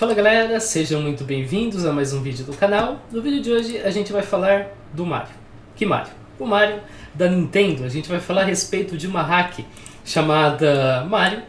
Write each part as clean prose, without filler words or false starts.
Fala galera, sejam muito bem-vindos a mais um vídeo do canal. No vídeo de hoje a gente vai falar do Mario. Que Mario? O Mario da Nintendo. A gente vai falar a respeito de uma hack chamada Mario,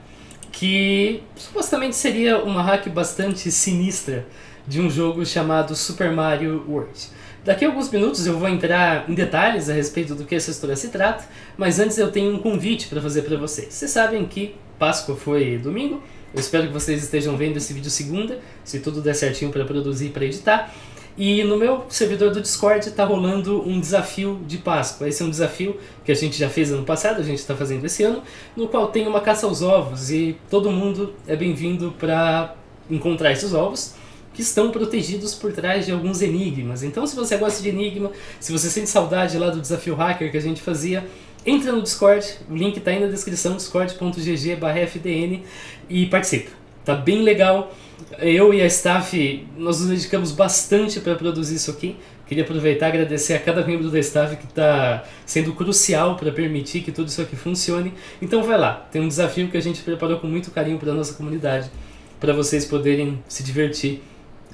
que supostamente seria uma hack bastante sinistra de um jogo chamado Super Mario World. Daqui a alguns minutos eu vou entrar em detalhes a respeito do que essa história se trata, mas antes eu tenho um convite para fazer para vocês. Vocês sabem que Páscoa foi domingo, eu espero que vocês estejam vendo esse vídeo segunda, se tudo der certinho para produzir e para editar. E no meu servidor do Discord está rolando um desafio de Páscoa. Esse é um desafio que a gente já fez ano passado, a gente está fazendo esse ano, no qual tem uma caça aos ovos e todo mundo é bem-vindo para encontrar esses ovos, que estão protegidos por trás de alguns enigmas. Então, se você gosta de enigma, se você sente saudade lá do desafio hacker que a gente fazia, entra no Discord, o link está aí na descrição, discord.gg/fdn, e participa. Tá bem legal. Eu e a staff, nós nos dedicamos bastante para produzir isso aqui. Queria aproveitar e agradecer a cada membro da staff que está sendo crucial para permitir que tudo isso aqui funcione. Então vai lá, tem um desafio que a gente preparou com muito carinho para a nossa comunidade, para vocês poderem se divertir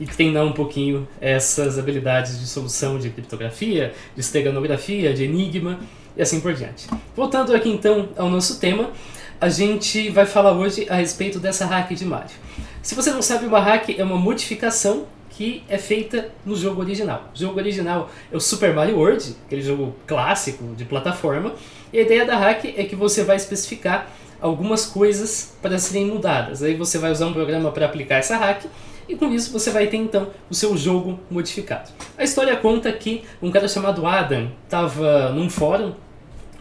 e treinar um pouquinho essas habilidades de solução de criptografia, de esteganografia, de enigma e assim por diante. Voltando aqui então ao nosso tema, a gente vai falar hoje a respeito dessa hack de Mario. Se você não sabe, uma hack é uma modificação que é feita no jogo original. O jogo original é o Super Mario World, aquele jogo clássico de plataforma, e a ideia da hack é que você vai especificar algumas coisas para serem mudadas. Aí você vai usar um programa para aplicar essa hack, e com isso você vai ter então o seu jogo modificado. A história conta que um cara chamado Adam estava num fórum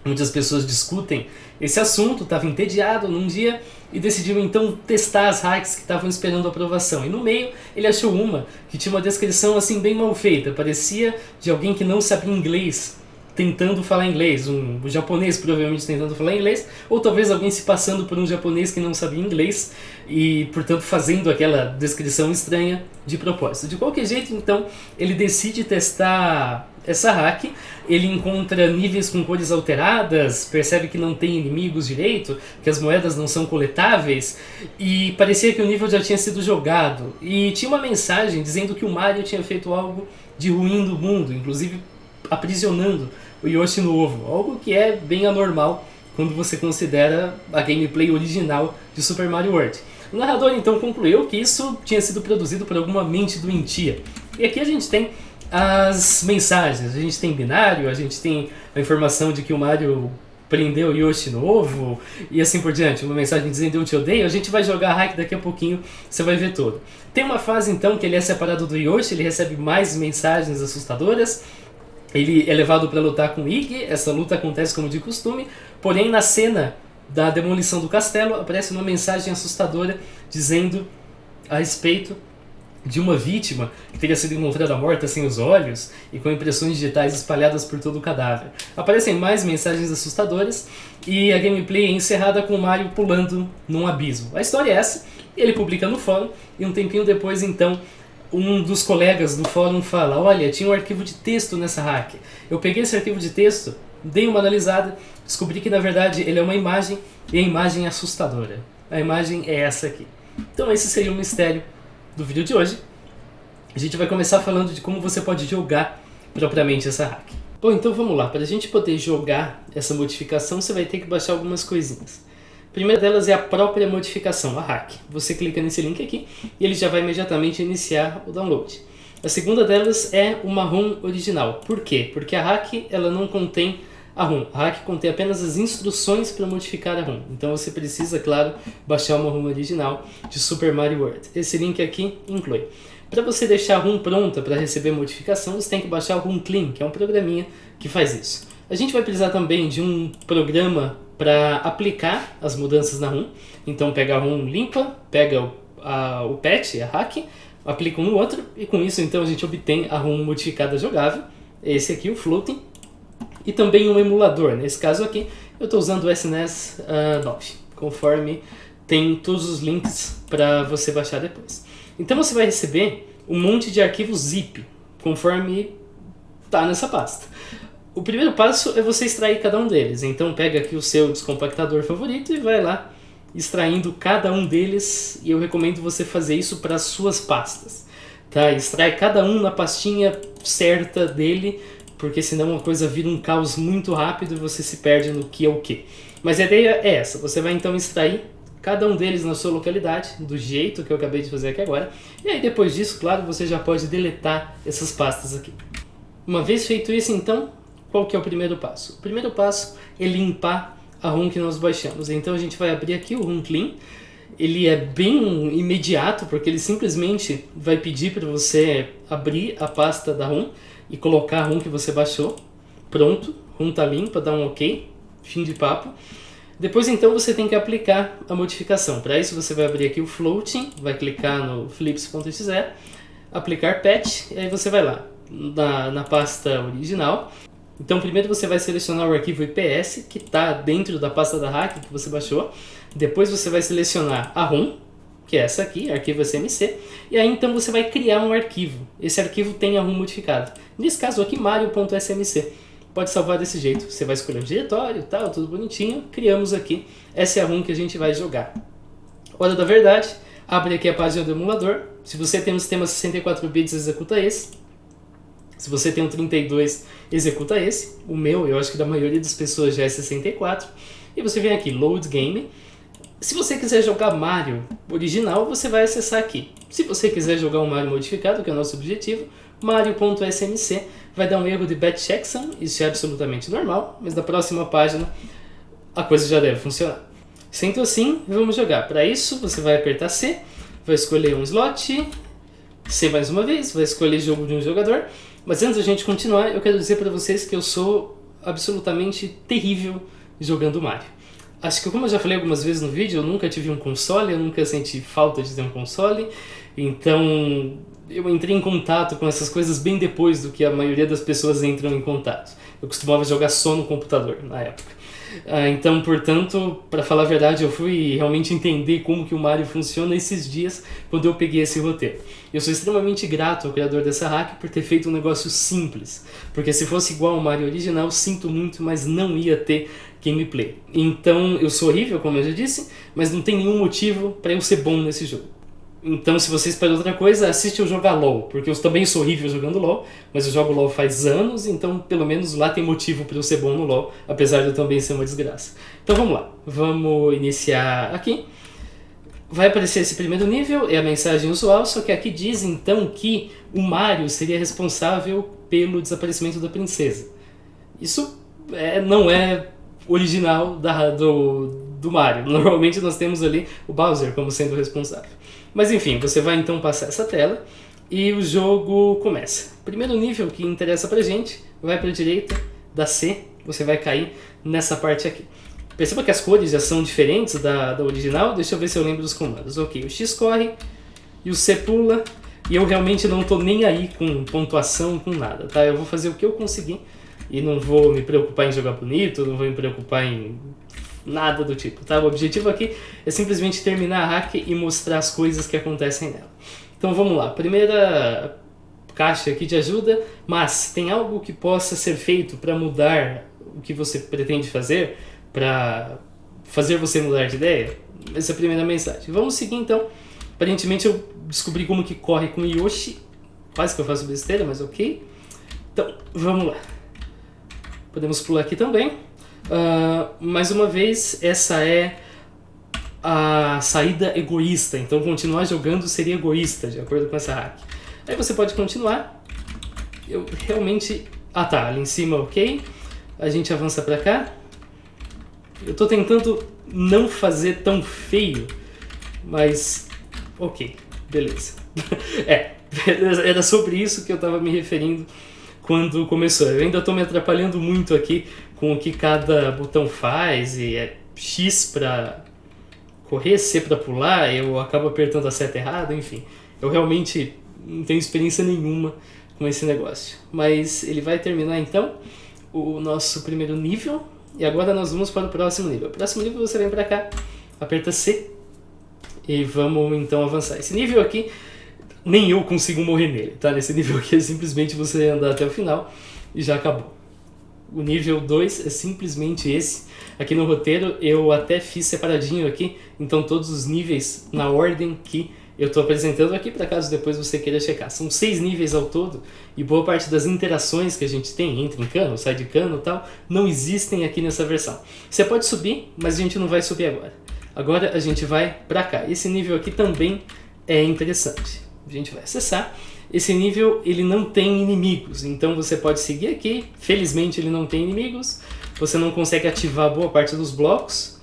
onde as pessoas discutem esse assunto, estava entediado num dia e decidiu então testar as hacks que estavam esperando aprovação. E no meio ele achou uma que tinha uma descrição assim bem mal feita, parecia de alguém que não sabia inglês tentando falar inglês, um japonês provavelmente tentando falar inglês, ou talvez alguém se passando por um japonês que não sabia inglês e, portanto, fazendo aquela descrição estranha de propósito. De qualquer jeito, então, ele decide testar essa hack, ele encontra níveis com cores alteradas, percebe que não tem inimigos direito, que as moedas não são coletáveis, e parecia que o nível já tinha sido jogado. E tinha uma mensagem dizendo que o Mario tinha feito algo de ruim no mundo, inclusive aprisionando o Yoshi no ovo, algo que é bem anormal quando você considera a gameplay original de Super Mario World. O narrador então concluiu que isso tinha sido produzido por alguma mente doentia. E aqui a gente tem as mensagens, a gente tem binário, a gente tem a informação de que o Mario prendeu o Yoshi no ovo e assim por diante, uma mensagem dizendo eu te odeio. A gente vai jogar a hack daqui a pouquinho, você vai ver tudo. Tem uma fase então que ele é separado do Yoshi, ele recebe mais mensagens assustadoras. Ele é levado para lutar com Iggy, essa luta acontece como de costume, porém na cena da demolição do castelo aparece uma mensagem assustadora dizendo a respeito de uma vítima que teria sido encontrada morta sem os olhos e com impressões digitais espalhadas por todo o cadáver. Aparecem mais mensagens assustadoras e a gameplay é encerrada com o Mario pulando num abismo. A história é essa, ele publica no fórum e um tempinho depois então um dos colegas do fórum fala: olha, tinha um arquivo de texto nessa hack. Eu peguei esse arquivo de texto, dei uma analisada, descobri que na verdade ele é uma imagem e a imagem é assustadora. A imagem é essa aqui. Então esse seria o mistério do vídeo de hoje. A gente vai começar falando de como você pode jogar propriamente essa hack. Bom, então vamos lá. Para a gente poder jogar essa modificação, você vai ter que baixar algumas coisinhas. A primeira delas é a própria modificação, a hack. Você clica nesse link aqui e ele já vai imediatamente iniciar o download. A segunda delas é uma ROM original. Por quê? Porque a hack ela não contém a ROM. A hack contém apenas as instruções para modificar a ROM. Então você precisa, claro, baixar uma ROM original de Super Mario World. Esse link aqui inclui. Para você deixar a ROM pronta para receber modificação, você tem que baixar o ROM Clean, que é um programinha que faz isso. A gente vai precisar também de um programa para aplicar as mudanças na ROM. Então pega a ROM limpa, pega o patch, a hack, aplica um no outro e com isso então a gente obtém a ROM modificada jogável. Esse aqui, o Floating. E também um emulador. Nesse caso aqui eu estou usando o SNES 9, conforme tem todos os links para você baixar depois. Então você vai receber um monte de arquivos zip, conforme está nessa pasta. O primeiro passo é você extrair cada um deles. Então pega aqui o seu descompactador favorito e vai lá extraindo cada um deles, e eu recomendo você fazer isso para as suas pastas. Tá? Extrai cada um na pastinha certa dele, porque senão a coisa vira um caos muito rápido e você se perde no que é o que. Mas a ideia é essa, você vai então extrair cada um deles na sua localidade, do jeito que eu acabei de fazer aqui agora, e aí depois disso, claro, você já pode deletar essas pastas aqui. Uma vez feito isso então, qual que é o primeiro passo? O primeiro passo é limpar a ROM que nós baixamos. Então a gente vai abrir aqui o ROM Clean. Ele é bem imediato, porque ele simplesmente vai pedir para você abrir a pasta da ROM e colocar a ROM que você baixou. Pronto, ROM está limpa, dá um OK, fim de papo. Depois então você tem que aplicar a modificação. Para isso você vai abrir aqui o Floating, vai clicar no flips.exe, aplicar patch, e aí você vai lá na pasta original. Então primeiro você vai selecionar o arquivo IPS que está dentro da pasta da hack que você baixou. Depois você vai selecionar a ROM, que é essa aqui, arquivo SMC. E aí então você vai criar um arquivo. Esse arquivo tem a ROM modificada. Nesse caso aqui, mario.smc. Pode salvar desse jeito. Você vai escolher o diretório, tal, tudo bonitinho. Criamos aqui. Essa é a ROM que a gente vai jogar. Hora da verdade. Abre aqui a página do emulador. Se você tem um sistema 64 bits, executa esse. Se você tem um 32, executa esse. O meu, eu acho que da maioria das pessoas já é 64. E você vem aqui, Load Game. Se você quiser jogar Mario original, você vai acessar aqui. Se você quiser jogar um Mario modificado, que é o nosso objetivo, mario.smc, vai dar um erro de batch checksum. Isso é absolutamente normal, mas na próxima página a coisa já deve funcionar. Sendo assim, vamos jogar. Para isso, você vai apertar C, vai escolher um slot, C mais uma vez, vai escolher jogo de um jogador. Mas antes da gente continuar, eu quero dizer para vocês que eu sou absolutamente terrível jogando Mario. Acho que como eu já falei algumas vezes no vídeo, eu nunca tive um console, eu nunca senti falta de ter um console. Então eu entrei em contato com essas coisas bem depois do que a maioria das pessoas entram em contato. Eu costumava jogar só no computador na época. Então, portanto, para falar a verdade, eu fui realmente entender como que o Mario funciona esses dias quando eu peguei esse roteiro. Eu sou extremamente grato ao criador dessa hack por ter feito um negócio simples, porque se fosse igual ao Mario original, sinto muito, mas não ia ter gameplay. Então, eu sou horrível, como eu já disse, mas não tem nenhum motivo para eu ser bom nesse jogo. Então, se você espera outra coisa, assiste eu jogar LoL, porque eu também sou horrível jogando LoL, mas eu jogo LoL faz anos, então pelo menos lá tem motivo para eu ser bom no LoL, apesar de eu também ser uma desgraça. Então vamos lá, vamos iniciar aqui. Vai aparecer esse primeiro nível, é a mensagem usual, só que aqui diz então que o Mario seria responsável pelo desaparecimento da princesa. Isso não é original do Mario. Normalmente nós temos ali o Bowser como sendo o responsável. Mas enfim, você vai então passar essa tela e o jogo começa. Primeiro nível que interessa pra gente, vai pra direita, da C, você vai cair nessa parte aqui. Perceba que as cores já são diferentes da original, deixa eu ver se eu lembro dos comandos. Ok, o X corre e o C pula, e eu realmente não tô nem aí com pontuação, com nada, tá? Eu vou fazer o que eu conseguir e não vou me preocupar em jogar bonito, não vou me preocupar em nada do tipo, tá? O objetivo aqui é simplesmente terminar a hack e mostrar as coisas que acontecem nela. Então vamos lá, primeira caixa aqui de ajuda, mas tem algo que possa ser feito para mudar o que você pretende fazer, para fazer você mudar de ideia? Essa é a primeira mensagem. Vamos seguir então. Aparentemente eu descobri como que corre com Yoshi, quase que eu faço besteira, mas ok. Então vamos lá. Podemos pular aqui também. Mais uma vez, essa é a saída egoísta, então continuar jogando seria egoísta, de acordo com essa hack. Aí você pode continuar. Eu realmente... tá, ali em cima, ok. A gente avança pra cá. Eu tô tentando não fazer tão feio, mas... ok, beleza. Era sobre isso que eu tava me referindo quando começou. Eu ainda tô me atrapalhando muito aqui com o que cada botão faz, e é X pra correr, C pra pular, eu acabo apertando a seta errada, enfim. Eu realmente não tenho experiência nenhuma com esse negócio. Mas ele vai terminar então o nosso primeiro nível, e agora nós vamos para o próximo nível. O próximo nível você vem pra cá, aperta C, e vamos então avançar. Esse nível aqui, nem eu consigo morrer nele, tá? Nesse nível aqui é simplesmente você andar até o final e já acabou. O nível 2 é simplesmente esse. Aqui no roteiro eu até fiz separadinho aqui, então todos os níveis na ordem que eu estou apresentando aqui, para caso depois você queira checar. São 6 níveis ao todo, e boa parte das interações que a gente tem, entra em cano, sai de cano e tal, não existem aqui nessa versão. Você pode subir, mas a gente não vai subir agora. Agora a gente vai para cá. Esse nível aqui também é interessante. A gente vai acessar. Esse nível ele não tem inimigos, então você pode seguir aqui. Felizmente ele não tem inimigos. Você não consegue ativar boa parte dos blocos.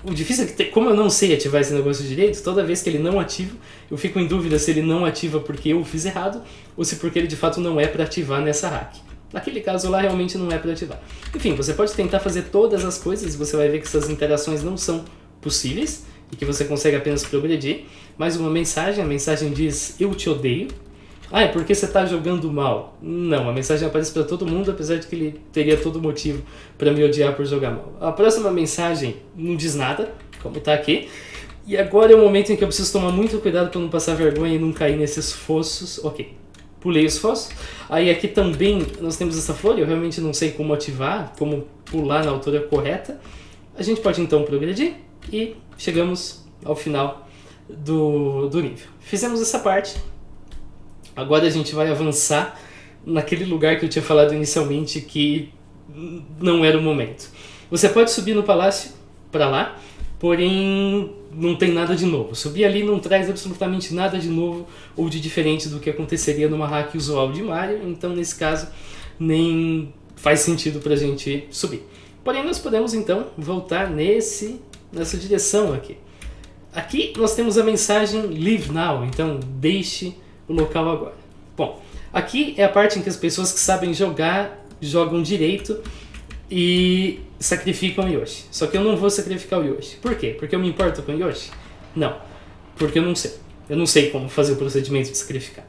O difícil é que, como eu não sei ativar esse negócio direito, toda vez que ele não ativa, eu fico em dúvida se ele não ativa porque eu fiz errado ou se porque ele de fato não é para ativar nessa hack. Naquele caso lá realmente não é para ativar. Enfim, você pode tentar fazer todas as coisas e você vai ver que essas interações não são possíveis e que você consegue apenas progredir. Mais uma mensagem, a mensagem diz: eu te odeio. Ah, é porque você está jogando mal. Não, a mensagem aparece para todo mundo, apesar de que ele teria todo motivo para me odiar por jogar mal. A próxima mensagem não diz nada, como está aqui. E agora é o momento em que eu preciso tomar muito cuidado para não passar vergonha e não cair nesses fossos. Ok, pulei os fossos. Aí aqui também nós temos essa flor, eu realmente não sei como ativar, como pular na altura correta. A gente pode então progredir e chegamos ao final do nível. Fizemos essa parte. Agora a gente vai avançar naquele lugar que eu tinha falado inicialmente que não era o momento. Você pode subir no palácio para lá, porém não tem nada de novo. Subir ali não traz absolutamente nada de novo ou de diferente do que aconteceria numa hack usual de Mario, então nesse caso nem faz sentido para a gente subir. Porém nós podemos então voltar nessa direção aqui. Aqui nós temos a mensagem Leave Now, então deixe o local agora. Bom, aqui é a parte em que as pessoas que sabem jogar, jogam direito e sacrificam o Yoshi. Só que eu não vou sacrificar o Yoshi. Por quê? Porque eu me importo com o Yoshi? Não, porque eu não sei. Eu não sei como fazer o procedimento de sacrificar.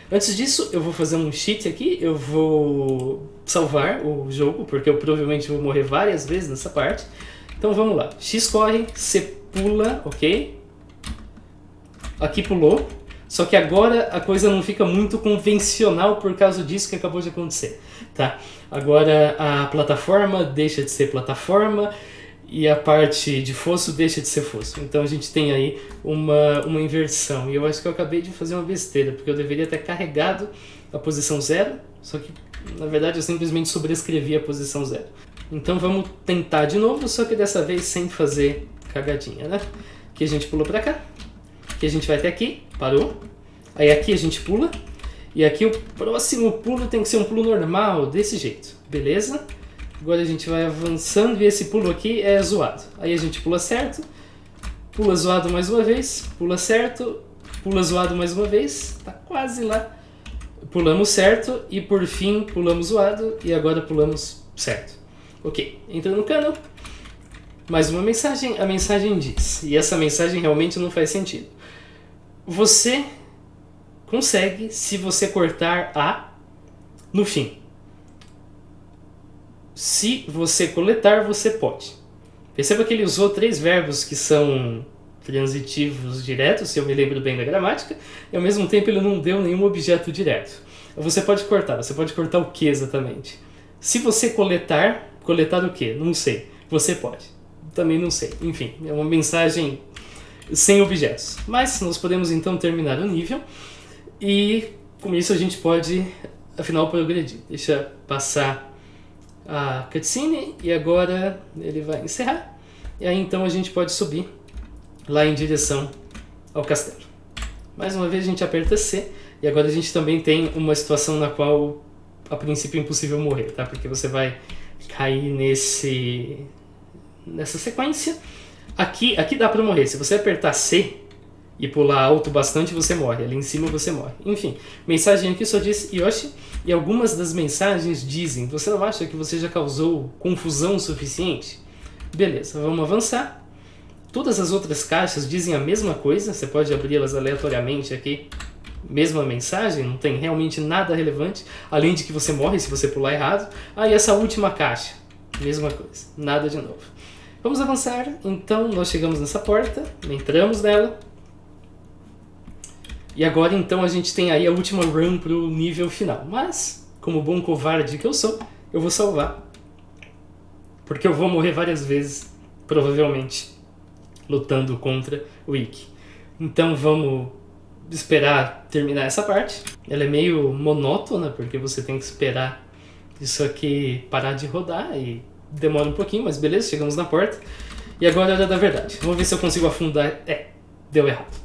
Antes disso, eu vou fazer um cheat aqui, eu vou salvar o jogo, porque eu provavelmente vou morrer várias vezes nessa parte. Então vamos lá, X corre, C pula, ok? Aqui pulou. Só que agora a coisa não fica muito convencional por causa disso que acabou de acontecer, tá? Agora a plataforma deixa de ser plataforma e a parte de fosso deixa de ser fosso. Então a gente tem aí uma inversão. E eu acho que eu acabei de fazer uma besteira, porque eu deveria ter carregado a posição 0, só que na verdade eu simplesmente sobrescrevi a posição 0. Então vamos tentar de novo, só que dessa vez sem fazer cagadinha, né? Aqui a gente pula pra cá. Aqui a gente vai até aqui, parou. Aí aqui a gente pula. E aqui o próximo pulo tem que ser um pulo normal, desse jeito. Beleza? Agora a gente vai avançando e esse pulo aqui é zoado. Aí a gente pula certo, pula zoado mais uma vez, pula certo, pula zoado mais uma vez. Tá quase lá. Pulamos certo e por fim pulamos zoado e agora pulamos certo. Ok, entra no cano. Mais uma mensagem, a mensagem diz, e essa mensagem realmente não faz sentido. Você consegue se você cortar A no fim. Se você coletar, você pode. Perceba que ele usou 3 verbos que são transitivos diretos, se eu me lembro bem da gramática, e ao mesmo tempo ele não deu nenhum objeto direto. Você pode cortar o que exatamente? Se você coletar o que? Não sei. Você pode. Também não sei. Enfim, é uma mensagem sem objetos. Mas nós podemos então terminar o nível e com isso a gente pode, afinal, progredir. Deixa passar a cutscene e agora ele vai encerrar. E aí então a gente pode subir lá em direção ao castelo. Mais uma vez a gente aperta C e agora a gente também tem uma situação na qual a princípio é impossível morrer, tá? Porque você vai cair nessa sequência. Aqui dá pra morrer. Se você apertar C e pular alto bastante, você morre. Ali em cima você morre. Enfim, mensagem aqui só diz Yoshi. E algumas das mensagens dizem: você não acha que você já causou confusão o suficiente? Beleza, vamos avançar. Todas as outras caixas dizem a mesma coisa. Você pode abri-las aleatoriamente aqui. Mesma mensagem, não tem realmente nada relevante. Além de que você morre se você pular errado. E essa última caixa, mesma coisa. Nada de novo. Vamos avançar, então nós chegamos nessa porta, entramos nela. E agora então a gente tem aí a última run para o nível final. Mas, como bom covarde que eu sou, eu vou salvar. Porque eu vou morrer várias vezes, provavelmente, lutando contra o Ikki. Então vamos esperar terminar essa parte. Ela é meio monótona, porque você tem que esperar isso aqui parar de rodar e demora um pouquinho, mas beleza, chegamos na porta. E agora é a hora da verdade. Vamos ver se eu consigo afundar... deu errado.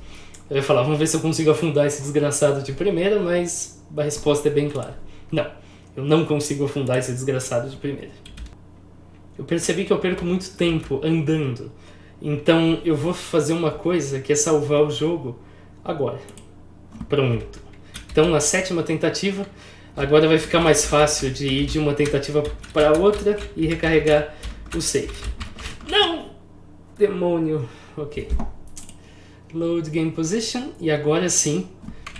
Eu ia falar, vamos ver se eu consigo afundar esse desgraçado de primeira, mas a resposta é bem clara. Não, eu não consigo afundar esse desgraçado de primeira. Eu percebi que eu perco muito tempo andando. Então eu vou fazer uma coisa que é salvar o jogo agora. Pronto. Então na 7ª tentativa, agora vai ficar mais fácil de ir de uma tentativa para outra e recarregar o save. Não! Demônio. Ok. Load Game Position. E agora sim,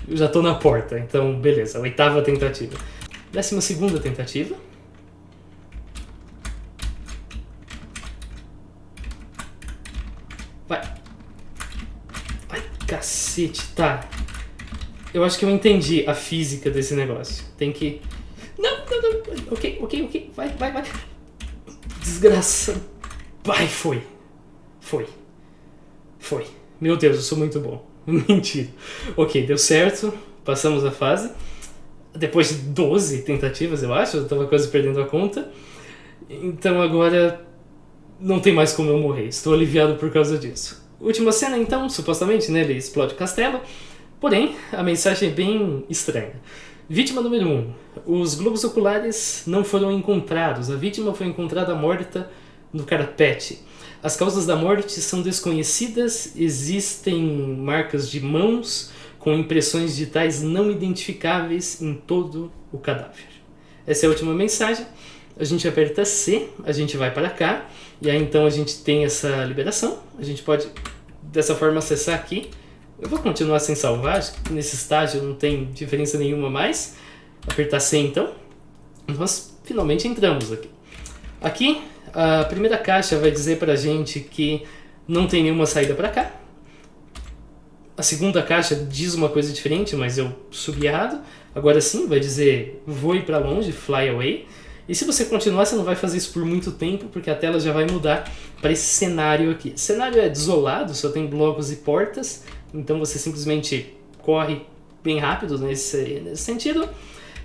eu já estou na porta. Então beleza, 8ª tentativa. 12ª tentativa. Vai. Ai, cacete, tá. Eu acho que eu entendi a física desse negócio. Tem que... Não. Ok. Vai. Desgraça. Vai, foi. Meu Deus, eu sou muito bom. Mentira. Ok, deu certo. Passamos a fase. Depois de 12 tentativas, eu acho. Eu tava quase perdendo a conta. Então agora... não tem mais como eu morrer. Estou aliviado por causa disso. Última cena, então, supostamente, né? Ele explode o castelo. Porém, a mensagem é bem estranha. Vítima número 1. Os globos oculares não foram encontrados. A vítima foi encontrada morta no carpete. As causas da morte são desconhecidas. Existem marcas de mãos com impressões digitais não identificáveis em todo o cadáver. Essa é a última mensagem. A gente aperta C, a gente vai para cá, e aí então a gente tem essa liberação. A gente pode, dessa forma, acessar aqui. Eu vou continuar sem salvar, acho que nesse estágio não tem diferença nenhuma mais. Apertar C então. Nós finalmente entramos aqui. Aqui, a primeira caixa vai dizer pra gente que não tem nenhuma saída para cá. A segunda caixa diz uma coisa diferente, mas eu subi errado. Agora sim, vai dizer voe para longe, fly away. E se você continuar, você não vai fazer isso por muito tempo, porque a tela já vai mudar para esse cenário aqui. O cenário é desolado, só tem blocos e portas, então você simplesmente corre bem rápido nesse sentido.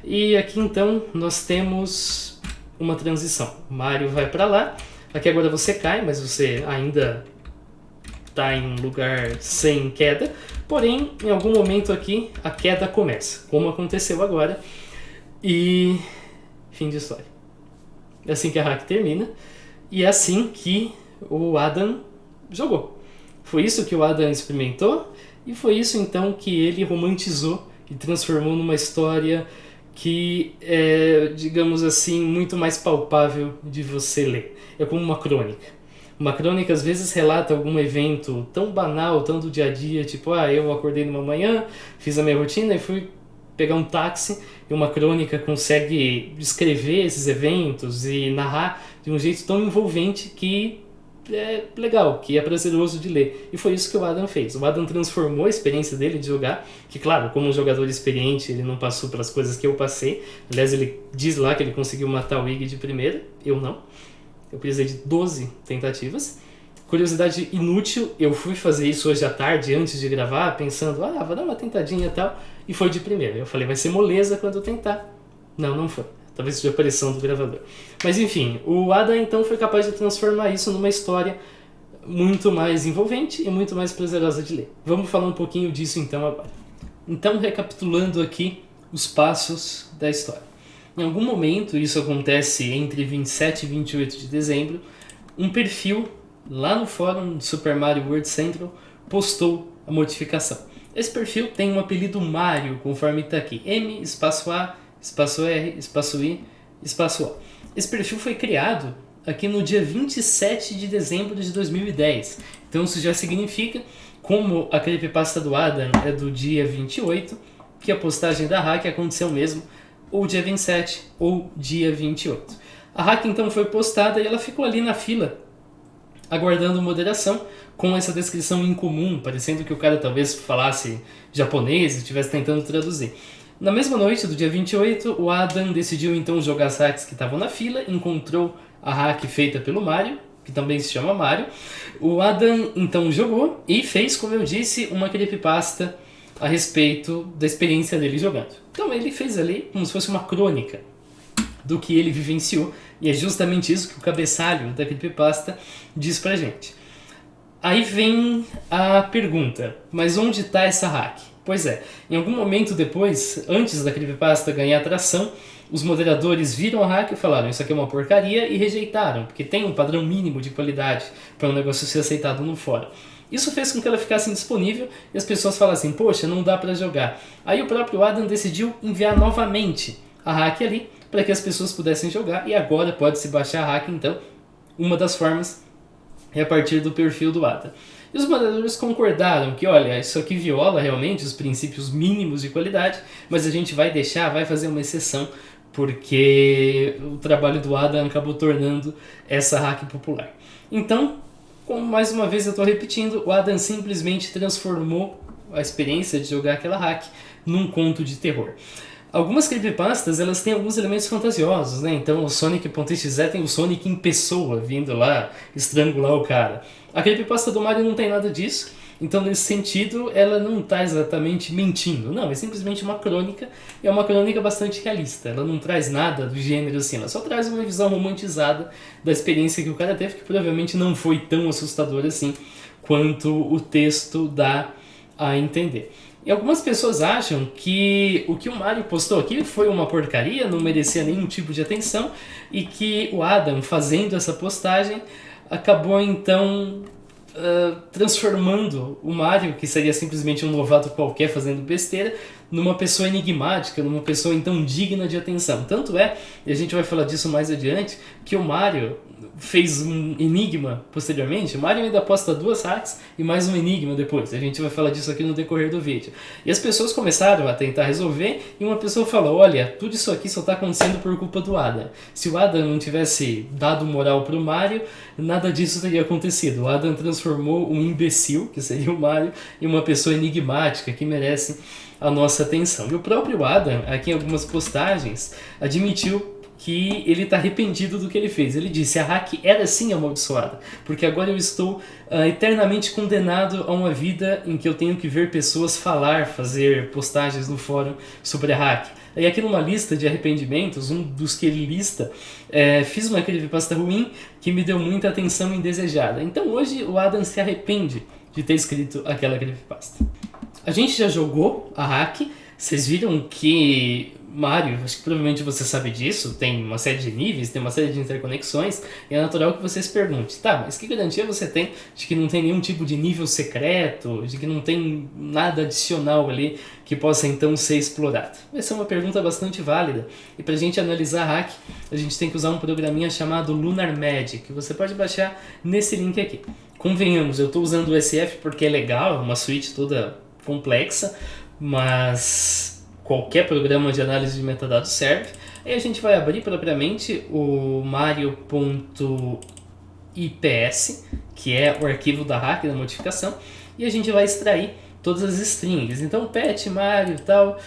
E aqui então nós temos uma transição. O Mario vai para lá, aqui agora você cai, mas você ainda está em um lugar sem queda. Porém, em algum momento aqui, a queda começa, como aconteceu agora. E... fim de história. É assim que a hack termina. E é assim que o Adam jogou. Foi isso que o Adam experimentou. E foi isso então que ele romantizou e transformou numa história que é, digamos assim, muito mais palpável de você ler. É como uma crônica. Uma crônica às vezes relata algum evento tão banal, tão do dia a dia, tipo, eu acordei numa manhã, fiz a minha rotina e fui pegar um táxi. E uma crônica consegue descrever esses eventos e narrar de um jeito tão envolvente que é legal, que é prazeroso de ler. E foi isso que o Adam fez. O Adam transformou a experiência dele de jogar, que claro, como um jogador experiente, ele não passou pelas coisas que eu passei. Aliás, ele diz lá que ele conseguiu matar o Iggy de primeira, eu não. Eu precisei de 12 tentativas. Curiosidade inútil, eu fui fazer isso hoje à tarde, antes de gravar, pensando, vou dar uma tentadinha e tal, e foi de primeira. Eu falei, vai ser moleza quando eu tentar. Não foi. Talvez seja a aparição do gravador. Mas enfim, o Adam então foi capaz de transformar isso numa história muito mais envolvente e muito mais prazerosa de ler. Vamos falar um pouquinho disso então agora. Então, recapitulando aqui os passos da história. Em algum momento, isso acontece entre 27 e 28 de dezembro, um perfil lá no fórum do Super Mario World Central postou a modificação. Esse perfil tem um apelido Mario, conforme está aqui. M, espaço A, espaço R, espaço I, espaço O. Esse perfil foi criado aqui no dia 27 de dezembro de 2010. Então isso já significa, como a creepypasta do Adam é do dia 28, que a postagem da hack aconteceu mesmo ou dia 27 ou dia 28. A hack então foi postada e ela ficou ali na fila aguardando moderação, com essa descrição incomum, parecendo que o cara talvez falasse japonês e estivesse tentando traduzir. Na mesma noite do dia 28, o Adam decidiu então jogar as hacks que estavam na fila, encontrou a hack feita pelo Mario, que também se chama Mario. O Adam então jogou e fez, como eu disse, uma creepypasta a respeito da experiência dele jogando. Então ele fez ali como se fosse uma crônica do que ele vivenciou, e é justamente isso que o cabeçalho da creepypasta diz pra gente. Aí vem a pergunta, mas onde está essa hack? Pois é, em algum momento depois, antes da creepypasta ganhar atração, os moderadores viram a hack e falaram isso aqui é uma porcaria e rejeitaram, porque tem um padrão mínimo de qualidade para um negócio ser aceitado no fórum. Isso fez com que ela ficasse indisponível e as pessoas falassem, poxa, não dá para jogar. Aí o próprio Adam decidiu enviar novamente a hack ali para que as pessoas pudessem jogar e agora pode-se baixar a hack então. Uma das formas é a partir do perfil do Adam. E os moderadores concordaram que, olha, isso aqui viola realmente os princípios mínimos de qualidade, mas a gente vai fazer uma exceção, porque o trabalho do Adam acabou tornando essa hack popular. Então, como mais uma vez eu estou repetindo, o Adam simplesmente transformou a experiência de jogar aquela hack num conto de terror. Algumas creepypastas, elas têm alguns elementos fantasiosos, né? Então o Sonic.exe tem o Sonic em pessoa vindo lá estrangular o cara. A creepypasta do Mario não tem nada disso, então nesse sentido ela não está exatamente mentindo. Não, é simplesmente uma crônica, e é uma crônica bastante realista. Ela não traz nada do gênero assim, ela só traz uma visão romantizada da experiência que o cara teve, que provavelmente não foi tão assustadora assim quanto o texto dá a entender. E algumas pessoas acham que o Mario postou aqui foi uma porcaria, não merecia nenhum tipo de atenção, e que o Adam, fazendo essa postagem, acabou então transformando o Mario, que seria simplesmente um novato qualquer fazendo besteira, numa pessoa enigmática, numa pessoa então digna de atenção. Tanto é, e a gente vai falar disso mais adiante, que o Mario fez um enigma posteriormente. O Mario ainda posta 2 hacks e mais um enigma depois. A gente vai falar disso aqui no decorrer do vídeo. E as pessoas começaram a tentar resolver, e uma pessoa falou, olha, tudo isso aqui só está acontecendo por culpa do Adam. Se o Adam não tivesse dado moral pro Mario, nada disso teria acontecido. O Adam transformou um imbecil, que seria o Mario, em uma pessoa enigmática que merece a nossa atenção. E o próprio Adam, aqui em algumas postagens, admitiu que ele está arrependido do que ele fez. Ele disse, a hack era sim amaldiçoada, porque agora eu estou eternamente condenado a uma vida em que eu tenho que ver pessoas fazer postagens no fórum sobre a hack. E aqui numa lista de arrependimentos, um dos que ele lista, fiz uma creepypasta ruim que me deu muita atenção indesejada. Então hoje o Adam se arrepende de ter escrito aquela creepypasta. A gente já jogou a hack, vocês viram que Mario, acho que provavelmente você sabe disso, tem uma série de níveis, tem uma série de interconexões, e é natural que você se pergunte, tá, mas que garantia você tem de que não tem nenhum tipo de nível secreto, de que não tem nada adicional ali que possa então ser explorado? Essa é uma pergunta bastante válida, e pra gente analisar a hack, a gente tem que usar um programinha chamado Lunar Magic, que você pode baixar nesse link aqui. Convenhamos, eu estou usando o SF porque é legal, é uma suite toda complexa, mas qualquer programa de análise de metadados serve. Aí a gente vai abrir propriamente o mario.ips, que é o arquivo da hack, da modificação, e a gente vai extrair todas as strings. Então pet, Mario e tal,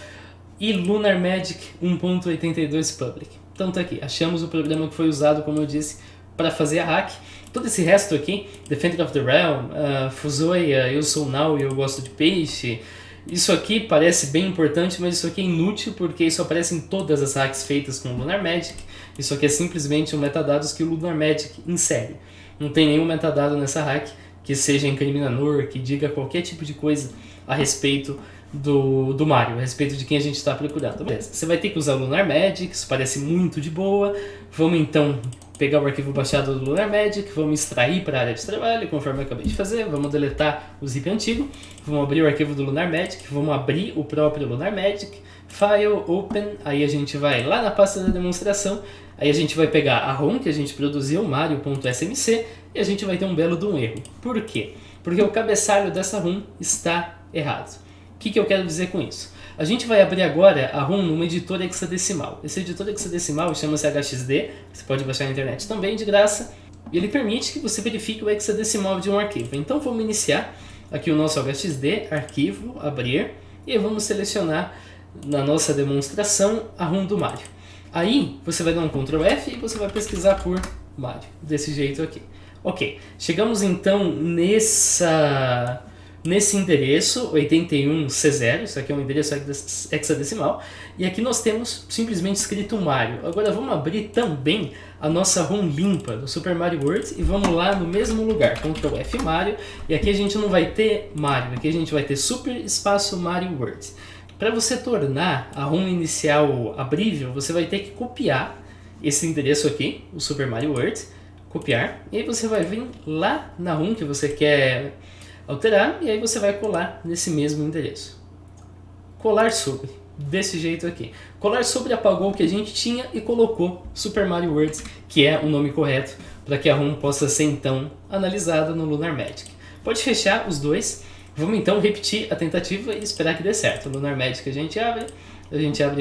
e Lunar Magic 1.82 public. Então tá aqui, achamos o programa que foi usado, como eu disse, para fazer a hack. Todo esse resto aqui, Defender of the Realm, Fusoia, Eu Sou Now e Eu Gosto de Peixe, isso aqui parece bem importante, mas isso aqui é inútil porque isso aparece em todas as hacks feitas com o Lunar Magic. Isso aqui é simplesmente um metadados que o Lunar Magic insere. Não tem nenhum metadado nessa hack que seja incriminador, que diga qualquer tipo de coisa a respeito do Mario, a respeito de quem a gente está procurando. Beleza, você vai ter que usar o Lunar Magic, isso parece muito de boa. Vamos então pegar o arquivo baixado do Lunar Magic, vamos extrair para a área de trabalho, conforme eu acabei de fazer, vamos deletar o zip antigo, vamos abrir o arquivo do Lunar Magic, vamos abrir o próprio Lunar Magic, File, Open, aí a gente vai lá na pasta da demonstração, aí a gente vai pegar a ROM que a gente produziu, mario.smc, e a gente vai ter um belo de um erro. Por quê? Porque o cabeçalho dessa ROM está errado. O que eu quero dizer com isso? A gente vai abrir agora a ROM numa editora hexadecimal. Esse editor hexadecimal chama-se HXD, você pode baixar na internet também de graça, e ele permite que você verifique o hexadecimal de um arquivo. Então vamos iniciar aqui o nosso HXD, arquivo, abrir, e vamos selecionar na nossa demonstração, a ROM do Mario. Aí você vai dar um Ctrl F e você vai pesquisar por Mario, desse jeito aqui. Ok, chegamos então nesse endereço 81C0, isso aqui é um endereço hexadecimal, e aqui nós temos simplesmente escrito Mario. Agora vamos abrir também a nossa ROM limpa do Super Mario World e vamos lá no mesmo lugar, Ctrl F Mario, e aqui a gente não vai ter Mario, aqui a gente vai ter Super Espaço Mario World. Para você tornar a ROM inicial abrível, você vai ter que copiar esse endereço aqui, o Super Mario World, copiar, e aí você vai vir lá na ROM que você quer alterar, e aí você vai colar nesse mesmo endereço. Colar sobre, desse jeito aqui. Colar sobre apagou o que a gente tinha e colocou Super Mario World, que é o nome correto, para que a ROM possa ser então analisada no Lunar Magic. Pode fechar os dois. Vamos então repetir a tentativa e esperar que dê certo. No Lunar Magic a gente abre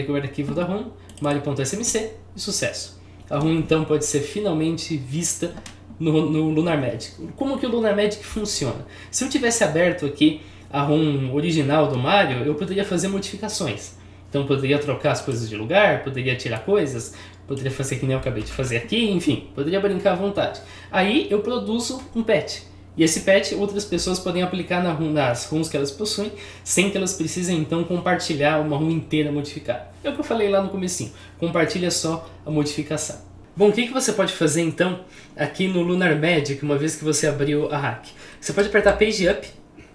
aqui o arquivo da ROM, mario.smc e sucesso. A ROM então pode ser finalmente vista no Lunar Magic. Como que o Lunar Magic funciona? Se eu tivesse aberto aqui a ROM original do Mario, eu poderia fazer modificações. Então poderia trocar as coisas de lugar, poderia tirar coisas, poderia fazer que nem eu acabei de fazer aqui, enfim, poderia brincar à vontade. Aí eu produzo um patch. E esse patch outras pessoas podem aplicar nas ROMs que elas possuem, sem que elas precisem então compartilhar uma ROM inteira modificada. É o que eu falei lá no comecinho, compartilha só a modificação. Bom, o que você pode fazer então aqui no Lunar Magic, uma vez que você abriu a hack? Você pode apertar Page Up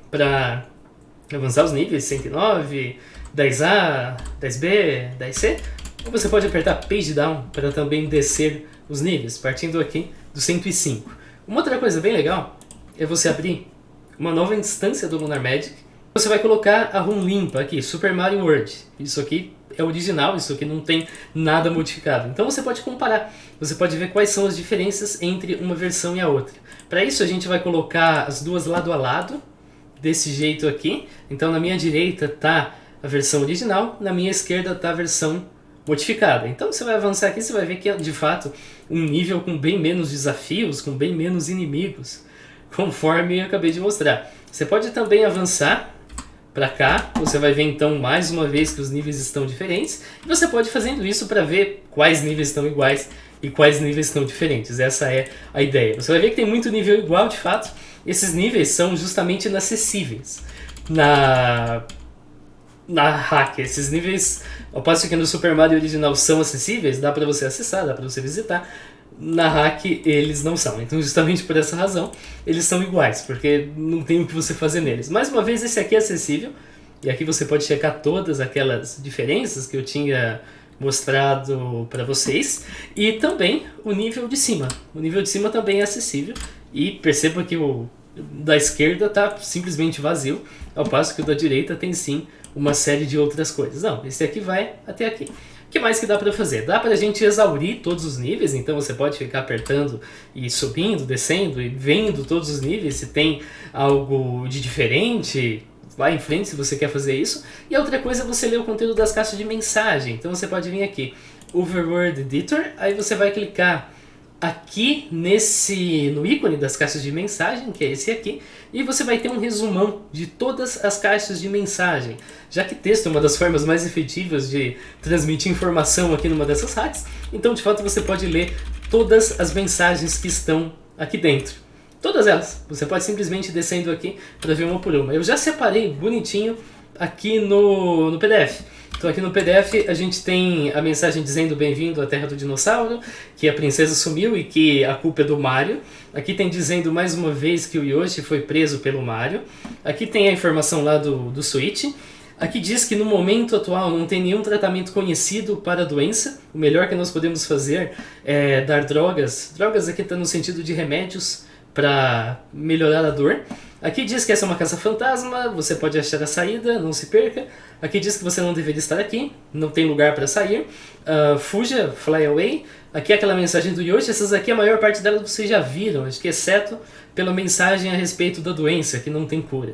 para avançar os níveis 109, 10A, 10B, 10C, ou você pode apertar Page Down para também descer os níveis, partindo aqui do 105. Uma outra coisa bem legal é você abrir uma nova instância do Lunar Magic. Você vai colocar a ROM limpa aqui, Super Mario World. Isso aqui é original, isso aqui não tem nada modificado. Então você pode comparar, você pode ver quais são as diferenças entre uma versão e a outra. Para isso a gente vai colocar as duas lado a lado, desse jeito aqui. Então na minha direita está a versão original, na minha esquerda está a versão modificada. Então você vai avançar aqui, você vai ver que é de fato um nível com bem menos desafios, com bem menos inimigos, conforme eu acabei de mostrar. Você pode também avançar para cá, você vai ver então mais uma vez que os níveis estão diferentes, e você pode ir fazendo isso para ver quais níveis estão iguais e quais níveis estão diferentes. Essa é a ideia. Você vai ver que tem muito nível igual de fato. Esses níveis são justamente inacessíveis na hack. Esses níveis, ao passo que no Super Mario original são acessíveis, dá para você acessar, dá para você visitar. Na hack eles não são, então justamente por essa razão eles são iguais, porque não tem o que você fazer neles. Mais uma vez, esse aqui é acessível, e aqui você pode checar todas aquelas diferenças que eu tinha mostrado para vocês, e também o nível de cima. O nível de cima também é acessível, e perceba que o da esquerda está simplesmente vazio, ao passo que o da direita tem sim uma série de outras coisas. Não, esse aqui vai até aqui. O que mais que dá para fazer? Dá para a gente exaurir todos os níveis, então você pode ficar apertando e subindo, descendo e vendo todos os níveis, se tem algo de diferente, vai em frente se você quer fazer isso. E a outra coisa é você ler o conteúdo das caixas de mensagem, então você pode vir aqui, Overworld Editor, aí você vai clicar aqui no ícone das caixas de mensagem, que é esse aqui, e você vai ter um resumão de todas as caixas de mensagem. Já que texto é uma das formas mais efetivas de transmitir informação aqui numa dessas hacks, então de fato você pode ler todas as mensagens que estão aqui dentro. Todas elas. Você pode simplesmente ir descendo aqui para ver uma por uma. Eu já separei bonitinho aqui no PDF. Então aqui no PDF a gente tem a mensagem dizendo bem-vindo à Terra do Dinossauro, que a princesa sumiu e que a culpa é do Mario. Aqui tem dizendo mais uma vez que o Yoshi foi preso pelo Mario. Aqui tem a informação lá do Switch. Aqui diz que no momento atual não tem nenhum tratamento conhecido para a doença. O melhor que nós podemos fazer é dar drogas. Drogas aqui está no sentido de remédios para melhorar a dor. Aqui diz que essa é uma casa fantasma, você pode achar a saída, não se perca. Aqui diz que você não deveria estar aqui, não tem lugar para sair. Fuja, fly away. Aqui é aquela mensagem do Yoshi, essas aqui a maior parte delas vocês já viram, acho que exceto pela mensagem a respeito da doença, que não tem cura.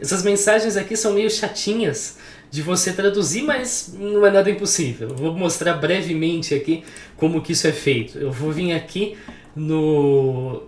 Essas mensagens aqui são meio chatinhas de você traduzir, mas não é nada impossível. Eu vou mostrar brevemente aqui como que isso é feito. Eu vou vir aqui no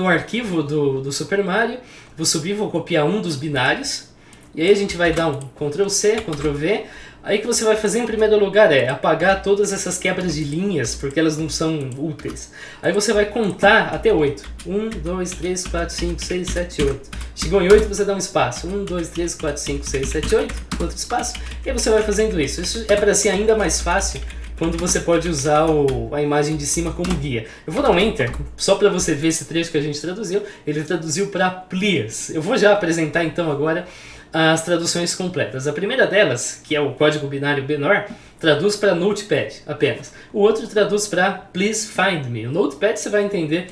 arquivo do Super Mario, vou subir, vou copiar um dos binários, E aí a gente vai dar um Ctrl C, Ctrl V. Aí o que você vai fazer em primeiro lugar é apagar todas essas quebras de linhas, porque elas não são úteis. Aí você vai contar até 8. 1, 2, 3, 4, 5, 6, 7, 8. Chegou em 8, você dá um espaço. 1, 2, 3, 4, 5, 6, 7, 8. Outro espaço. E aí você vai fazendo isso. Isso é para ser ainda mais fácil quando você pode usar a imagem de cima como guia. Eu vou dar um Enter, só para você ver esse trecho que a gente traduziu. Ele traduziu para Please. Eu vou já apresentar então agora as traduções completas. A primeira delas, que é o código binário Benor, traduz para Notepad apenas. O outro traduz para Please Find Me. O Notepad você vai entender,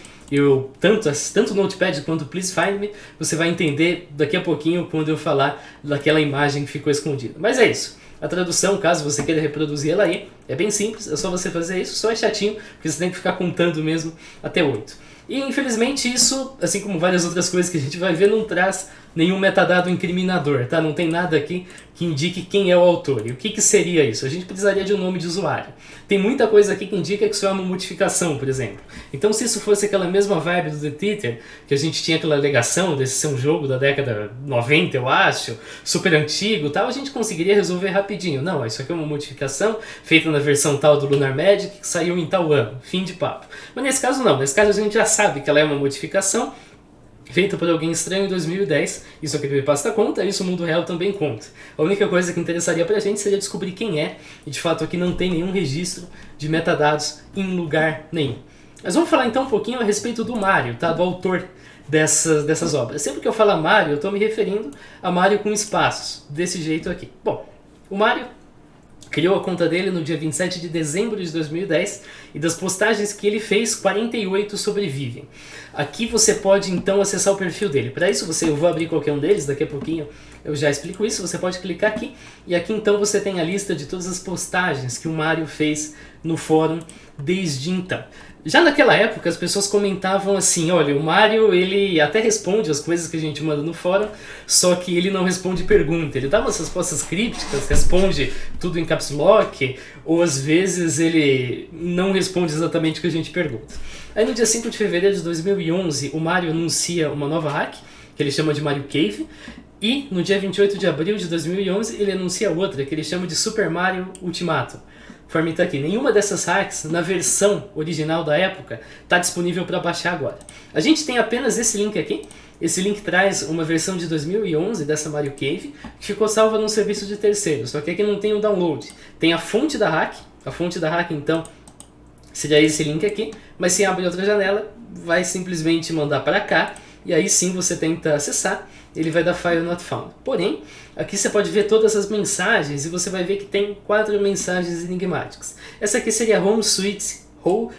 tanto o Notepad quanto o Please Find Me, você vai entender daqui a pouquinho quando eu falar daquela imagem que ficou escondida. Mas é isso. A tradução, caso você queira reproduzir ela aí, é bem simples, é só você fazer isso, só é chatinho, porque você tem que ficar contando mesmo até 8. E infelizmente isso, assim como várias outras coisas que a gente vai ver, não traz nenhum metadado incriminador, tá? Não tem nada aqui que indique quem é o autor. E o que seria isso? A gente precisaria de um nome de usuário. Tem muita coisa aqui que indica que isso é uma modificação, por exemplo. Então se isso fosse aquela mesma vibe do The Theater, que a gente tinha aquela alegação desse ser um jogo da década 90, eu acho, super antigo e tal, a gente conseguiria resolver rapidinho. Não, isso aqui é uma modificação feita na versão tal do Lunar Magic, que saiu em tal ano. Fim de papo. Mas nesse caso não, nesse caso a gente já sabe que ela é uma modificação feita por alguém estranho em 2010, isso aqui me passa conta, isso o mundo real também conta. A única coisa que interessaria pra gente seria descobrir quem é, e de fato aqui não tem nenhum registro de metadados em lugar nenhum. Mas vamos falar então um pouquinho a respeito do Mario, tá? Do autor dessas obras. Sempre que eu falo Mario, eu estou me referindo a Mario com espaços, desse jeito aqui. Bom, o Mario criou a conta dele no dia 27 de dezembro de 2010 e das postagens que ele fez, 48 sobrevivem. Aqui você pode então acessar o perfil dele. Para isso eu vou abrir qualquer um deles, daqui a pouquinho eu já explico isso. Você pode clicar aqui e aqui então você tem a lista de todas as postagens que o Mario fez no fórum desde então. Já naquela época as pessoas comentavam assim, olha, o Mario ele até responde as coisas que a gente manda no fórum, só que ele não responde pergunta, ele dá umas respostas crípticas, responde tudo em caps lock, ou às vezes ele não responde exatamente o que a gente pergunta. Aí no dia 5 de fevereiro de 2011 o Mario anuncia uma nova hack, que ele chama de Mario Cave, e no dia 28 de abril de 2011 ele anuncia outra, que ele chama de Super Mario Ultimatum. Conforme está aqui, nenhuma dessas hacks na versão original da época está disponível para baixar agora. A gente tem apenas esse link aqui. Esse link traz uma versão de 2011 dessa Mario Cave que ficou salva num serviço de terceiro, só que aqui não tem o download. Tem a fonte da hack então seria esse link aqui, mas se abrir outra janela vai simplesmente mandar para cá e aí sim você tenta acessar, ele vai dar File Not Found. Porém, aqui você pode ver todas as mensagens e você vai ver que tem 4 mensagens enigmáticas. Essa aqui seria Home Sweet Home,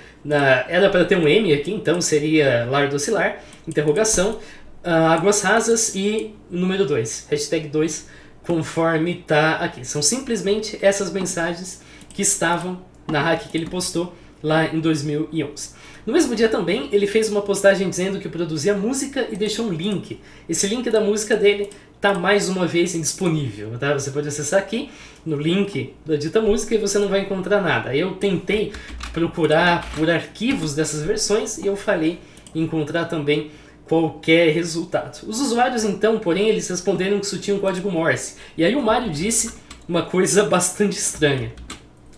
era para ter um M aqui, então seria lar docilar, interrogação, águas rasas e número 2, hashtag 2, conforme está aqui. São simplesmente essas mensagens que estavam na hack que ele postou lá em 2011. No mesmo dia também, ele fez uma postagem dizendo que produzia música e deixou um link. Esse link da música dele está mais uma vez indisponível, tá? Você pode acessar aqui no link da dita música e você não vai encontrar nada. Eu tentei procurar por arquivos dessas versões e eu falhei em encontrar também qualquer resultado. Os usuários então, porém, eles responderam que isso tinha um código Morse. E aí o Mario disse uma coisa bastante estranha.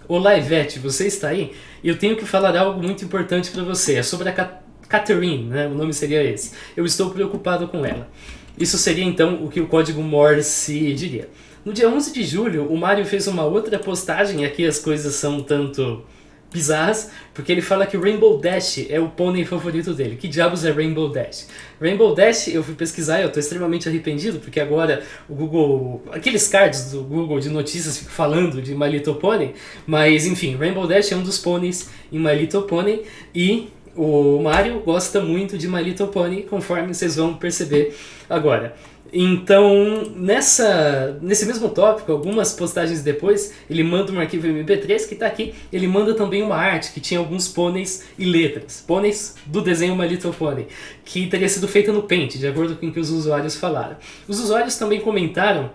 Olá, Ivete, você está aí? Eu tenho que falar algo muito importante para você. É sobre a Catherine, né? O nome seria esse. Eu estou preocupado com ela. Isso seria então o que o código Morse diria. No dia 11 de julho, o Mario fez uma outra postagem. Aqui as coisas são tanto bizarras, porque ele fala que o Rainbow Dash é o pônei favorito dele. Que diabos é Rainbow Dash? Rainbow Dash, eu fui pesquisar e eu estou extremamente arrependido, porque agora o Google, aqueles cards do Google de notícias ficam falando de My Little Pony, mas enfim, Rainbow Dash é um dos pôneis em My Little Pony e o Mario gosta muito de My Little Pony, conforme vocês vão perceber agora. Então, nesse mesmo tópico, algumas postagens depois, ele manda um arquivo MP3 que está aqui. Ele manda também uma arte que tinha alguns pôneis e letras. Pôneis do desenho My Little Pony, que teria sido feita no Paint, de acordo com o que os usuários falaram. Os usuários também comentaram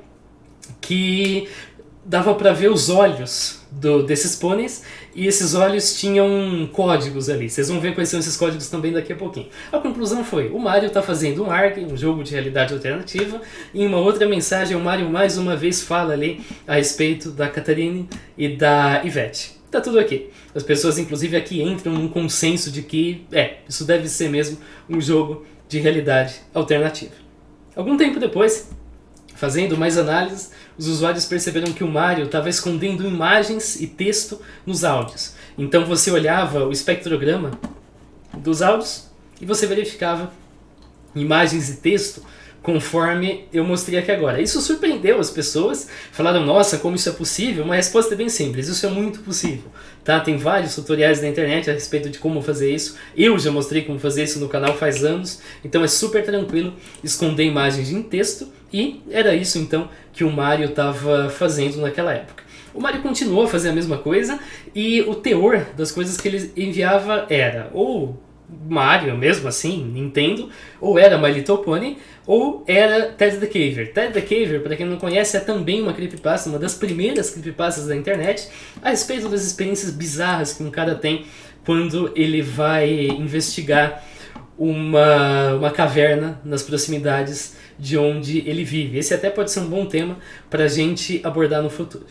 que dava para ver os olhos desses pôneis, e esses olhos tinham códigos ali. Vocês vão ver quais são esses códigos também daqui a pouquinho. A conclusão foi, o Mario está fazendo um ARG, um jogo de realidade alternativa, e em uma outra mensagem o Mario mais uma vez fala ali a respeito da Katarine e da Yvette. Tá tudo aqui. As pessoas inclusive aqui entram num consenso de que, isso deve ser mesmo um jogo de realidade alternativa. Algum tempo depois, fazendo mais análises, os usuários perceberam que o Mario estava escondendo imagens e texto nos áudios. Então você olhava o espectrograma dos áudios e você verificava imagens e texto conforme eu mostrei aqui agora. Isso surpreendeu as pessoas, falaram, nossa, como isso é possível? Uma resposta é bem simples, isso é muito possível. Tá? Tem vários tutoriais na internet a respeito de como fazer isso. Eu já mostrei como fazer isso no canal faz anos, então é super tranquilo esconder imagens em texto, e era isso então que o Mario estava fazendo naquela época. O Mario continuou a fazer a mesma coisa, e o teor das coisas que ele enviava era ou Mario mesmo assim, Nintendo, ou era My Little Pony, ou era Ted the Caver. Ted the Caver, para quem não conhece, é também uma creepypasta, uma das primeiras creepypastas da internet, a respeito das experiências bizarras que um cara tem quando ele vai investigar uma caverna nas proximidades de onde ele vive. Esse até pode ser um bom tema para a gente abordar no futuro.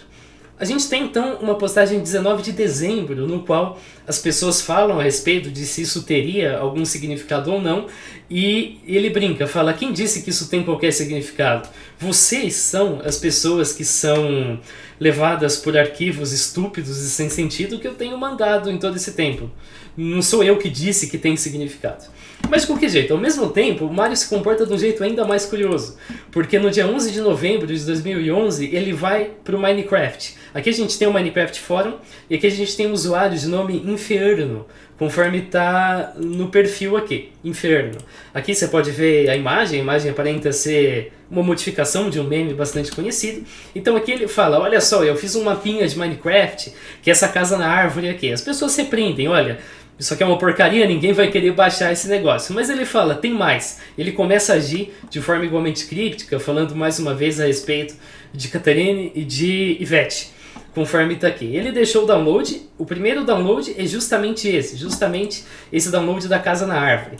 A gente tem então uma postagem de 19 de dezembro, no qual as pessoas falam a respeito de se isso teria algum significado ou não, e ele brinca, fala, quem disse que isso tem qualquer significado? Vocês são as pessoas que são levadas por arquivos estúpidos e sem sentido que eu tenho mandado em todo esse tempo. Não sou eu que disse que tem significado. Mas de qualquer jeito, ao mesmo tempo, o Mario se comporta de um jeito ainda mais curioso, porque no dia 11 de novembro de 2011 ele vai para o Minecraft. Aqui a gente tem o Minecraft Forum, e aqui a gente tem um usuário de nome Inferno, conforme está no perfil aqui, Inferno. Aqui você pode ver a imagem aparenta ser uma modificação de um meme bastante conhecido. Então aqui ele fala, olha só, eu fiz um mapinha de Minecraft, que é essa casa na árvore aqui. As pessoas repreendem, olha, isso aqui é uma porcaria, ninguém vai querer baixar esse negócio. Mas ele fala, tem mais. Ele começa a agir de forma igualmente críptica, falando mais uma vez a respeito de Katarine e de Yvette, conforme está aqui. Ele deixou o download, o primeiro download é justamente esse download da casa na árvore.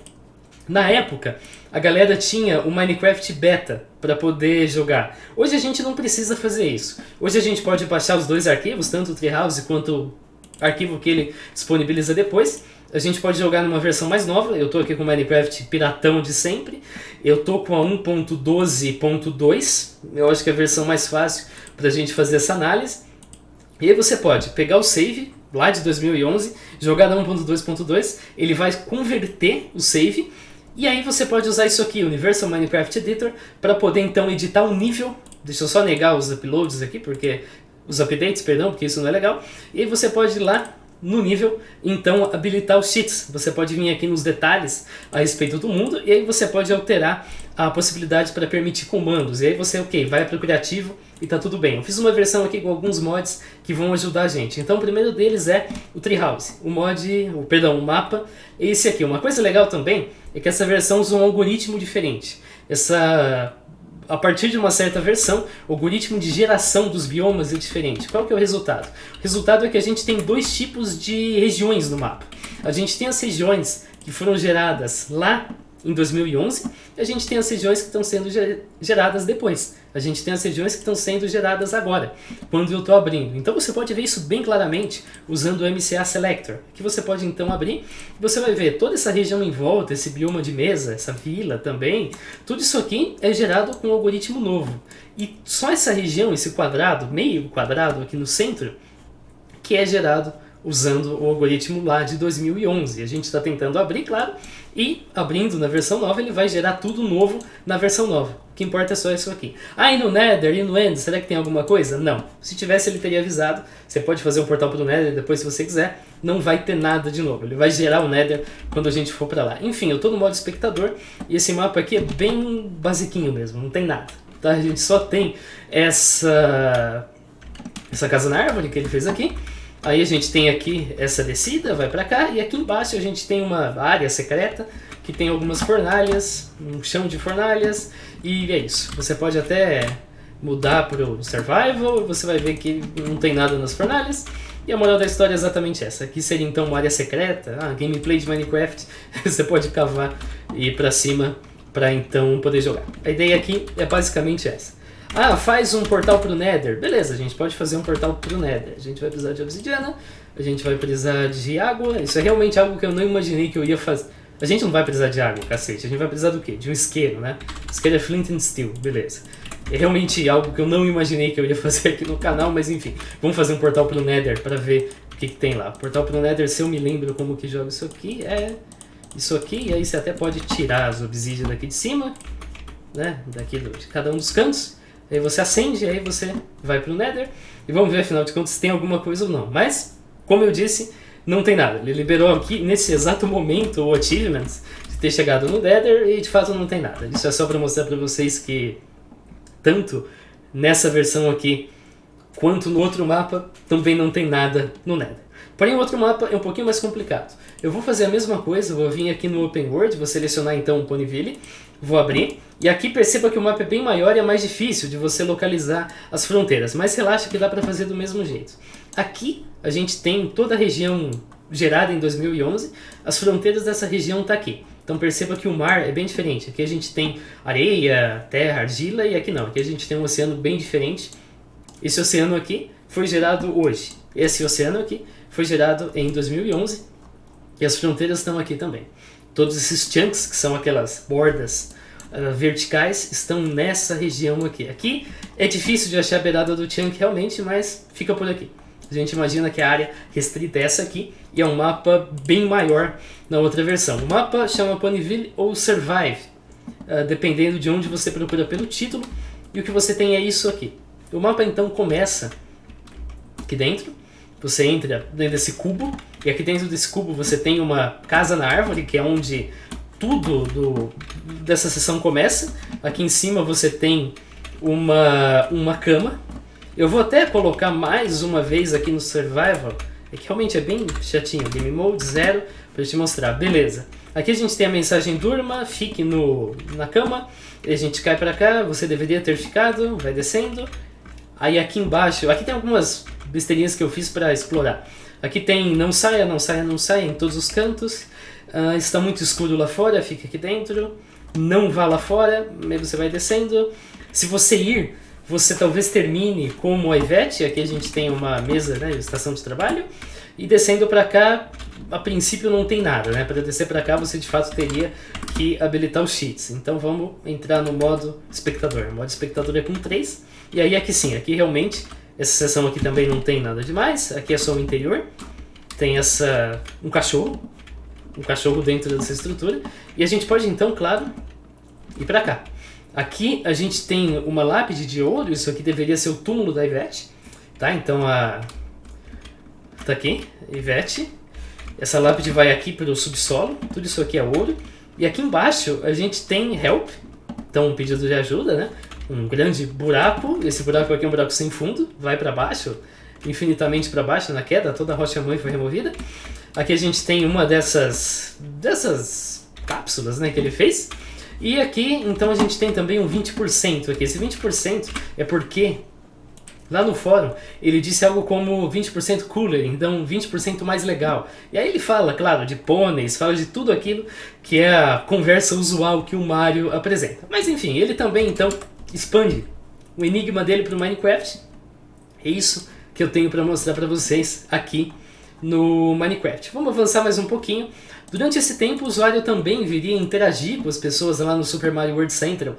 Na época, a galera tinha o Minecraft Beta para poder jogar. Hoje a gente não precisa fazer isso. Hoje a gente pode baixar os dois arquivos, tanto o Treehouse quanto o arquivo que ele disponibiliza depois. A gente pode jogar numa versão mais nova. Eu estou aqui com o Minecraft piratão de sempre. Eu estou com a 1.12.2. Eu acho que é a versão mais fácil para a gente fazer essa análise. E aí você pode pegar o save lá de 2011, jogar na 1.2.2, ele vai converter o save, e aí você pode usar isso aqui, Universal Minecraft Editor, para poder então editar um nível. Deixa eu só negar os uploads aqui, os updates, porque isso não é legal. E aí você pode ir lá no nível, então habilitar os cheats. Você pode vir aqui nos detalhes a respeito do mundo, e aí você pode alterar a possibilidade para permitir comandos. E aí você, vai para o criativo e tá tudo bem. Eu fiz uma versão aqui com alguns mods que vão ajudar a gente. Então o primeiro deles é o Treehouse. O mapa é esse aqui. Uma coisa legal também é que essa versão usa um algoritmo diferente. A partir de uma certa versão, o algoritmo de geração dos biomas é diferente. Qual que é o resultado? O resultado é que a gente tem dois tipos de regiões no mapa. A gente tem as regiões que foram geradas lá em 2011, e a gente tem as regiões que estão sendo geradas depois. A gente tem as regiões que estão sendo geradas agora, quando eu estou abrindo. Então você pode ver isso bem claramente usando o MCA Selector, que você pode então abrir, e você vai ver toda essa região em volta, esse bioma de mesa, essa vila também, tudo isso aqui é gerado com um algoritmo novo. E só essa região, esse quadrado, meio quadrado aqui no centro, que é gerado usando o algoritmo lá de 2011. A gente está tentando abrir, claro, e abrindo na versão nova ele vai gerar tudo novo na versão nova. O que importa é só isso aqui. Ah, e no Nether e no End, será que tem alguma coisa? Não. Se tivesse ele teria avisado. Você pode fazer um portal para o Nether depois se você quiser. Não vai ter nada de novo. Ele vai gerar o Nether quando a gente for para lá. Enfim, eu estou no modo espectador e esse mapa aqui é bem basiquinho mesmo, não tem nada. Tá? A gente só tem essa casa na árvore que ele fez aqui. Aí a gente tem aqui essa descida, vai pra cá, e aqui embaixo a gente tem uma área secreta que tem algumas fornalhas, um chão de fornalhas, e é isso. Você pode até mudar para o Survival, você vai ver que não tem nada nas fornalhas. E a moral da história é exatamente essa. Aqui seria então uma área secreta, gameplay de Minecraft, você pode cavar e ir para cima para então poder jogar. A ideia aqui é basicamente essa. Faz um portal pro Nether. Beleza, a gente pode fazer um portal pro Nether. A gente vai precisar de obsidiana, a gente vai precisar de água. Isso é realmente algo que eu não imaginei que eu ia fazer. A gente não vai precisar de água, cacete. A gente vai precisar do quê? De um isqueiro, né? Isqueiro é flint and steel, beleza. É realmente algo que eu não imaginei que eu ia fazer aqui no canal, mas enfim. Vamos fazer um portal pro Nether para ver o que tem lá. Portal pro Nether, se eu me lembro como que joga isso aqui, é isso aqui. E aí você até pode tirar as obsidian daqui de cima, né? Daqui de cada um dos cantos. Aí você acende, aí você vai pro Nether. E vamos ver, afinal de contas, se tem alguma coisa ou não. Mas, como eu disse, não tem nada. Ele liberou aqui, nesse exato momento, o achievement de ter chegado no Nether e de fato não tem nada. Isso é só para mostrar para vocês que tanto nessa versão aqui quanto no outro mapa também não tem nada no Nether. Porém, o outro mapa é um pouquinho mais complicado. Eu vou fazer a mesma coisa, vou vir aqui no Open World, vou selecionar então o Ponyville, vou abrir, e aqui perceba que o mapa é bem maior e é mais difícil de você localizar as fronteiras, mas relaxa que dá para fazer do mesmo jeito. Aqui a gente tem toda a região gerada em 2011, as fronteiras dessa região tá aqui. Então perceba que o mar é bem diferente. Aqui a gente tem areia, terra, argila, e aqui não. Aqui a gente tem um oceano bem diferente. Esse oceano aqui foi gerado hoje. Esse oceano aqui foi gerado em 2011 e as fronteiras estão aqui também. Todos esses chunks, que são aquelas bordas verticais, estão nessa região aqui. Aqui é difícil de achar a beirada do chunk realmente, mas fica por aqui. A gente imagina que a área restrita é essa aqui e é um mapa bem maior na outra versão. O mapa chama Ponyville ou Survive, dependendo de onde você procura pelo título, e o que você tem é isso aqui. O mapa então começa aqui dentro, você entra dentro desse cubo, e aqui dentro desse cubo você tem uma casa na árvore, que é onde tudo dessa seção começa. Aqui em cima você tem uma cama. Eu vou até colocar mais uma vez aqui no Survival, é que realmente é bem chatinho, Game Mode 0, para te mostrar. Beleza, aqui a gente tem a mensagem durma, fique na cama, e a gente cai para cá, você deveria ter ficado, vai descendo. Aí aqui embaixo, aqui tem algumas besteirinhas que eu fiz para explorar. Aqui tem não saia, não saia, não saia em todos os cantos. Está muito escuro lá fora, fica aqui dentro. Não vá lá fora, aí você vai descendo. Se você ir, você talvez termine como a Ivete. Aqui a gente tem uma mesa, né, estação de trabalho. E descendo para cá, a princípio não tem nada, né? Para descer para cá você de fato teria que habilitar os cheats. Então vamos entrar no modo espectador. O modo espectador é com 3. E aí aqui sim, aqui realmente essa seção aqui também não tem nada demais. Aqui é só o interior. Tem um cachorro dentro dessa estrutura. E a gente pode então, claro, ir para cá. Aqui a gente tem uma lápide de ouro. Isso aqui deveria ser o túmulo da Ivete, tá? Então tá aqui, Ivete. Essa lápide vai aqui para o subsolo. Tudo isso aqui é ouro. E aqui embaixo a gente tem help. Então um pedido de ajuda, né? Um grande buraco. Esse buraco aqui é um buraco sem fundo. Vai para baixo, infinitamente para baixo na queda. Toda a rocha-mãe foi removida. Aqui a gente tem uma dessas cápsulas, né, que ele fez. E aqui, então, a gente tem também um 20% aqui. Esse 20% é porque lá no fórum ele disse algo como 20% cooler, então 20% mais legal. E aí ele fala, claro, de pôneis, fala de tudo aquilo que é a conversa usual que o Mario apresenta. Mas enfim, ele também, então, expande o enigma dele para o Minecraft. É isso que eu tenho para mostrar para vocês aqui no Minecraft. Vamos avançar mais um pouquinho. Durante esse tempo, o usuário também viria interagir com as pessoas lá no Super Mario World Central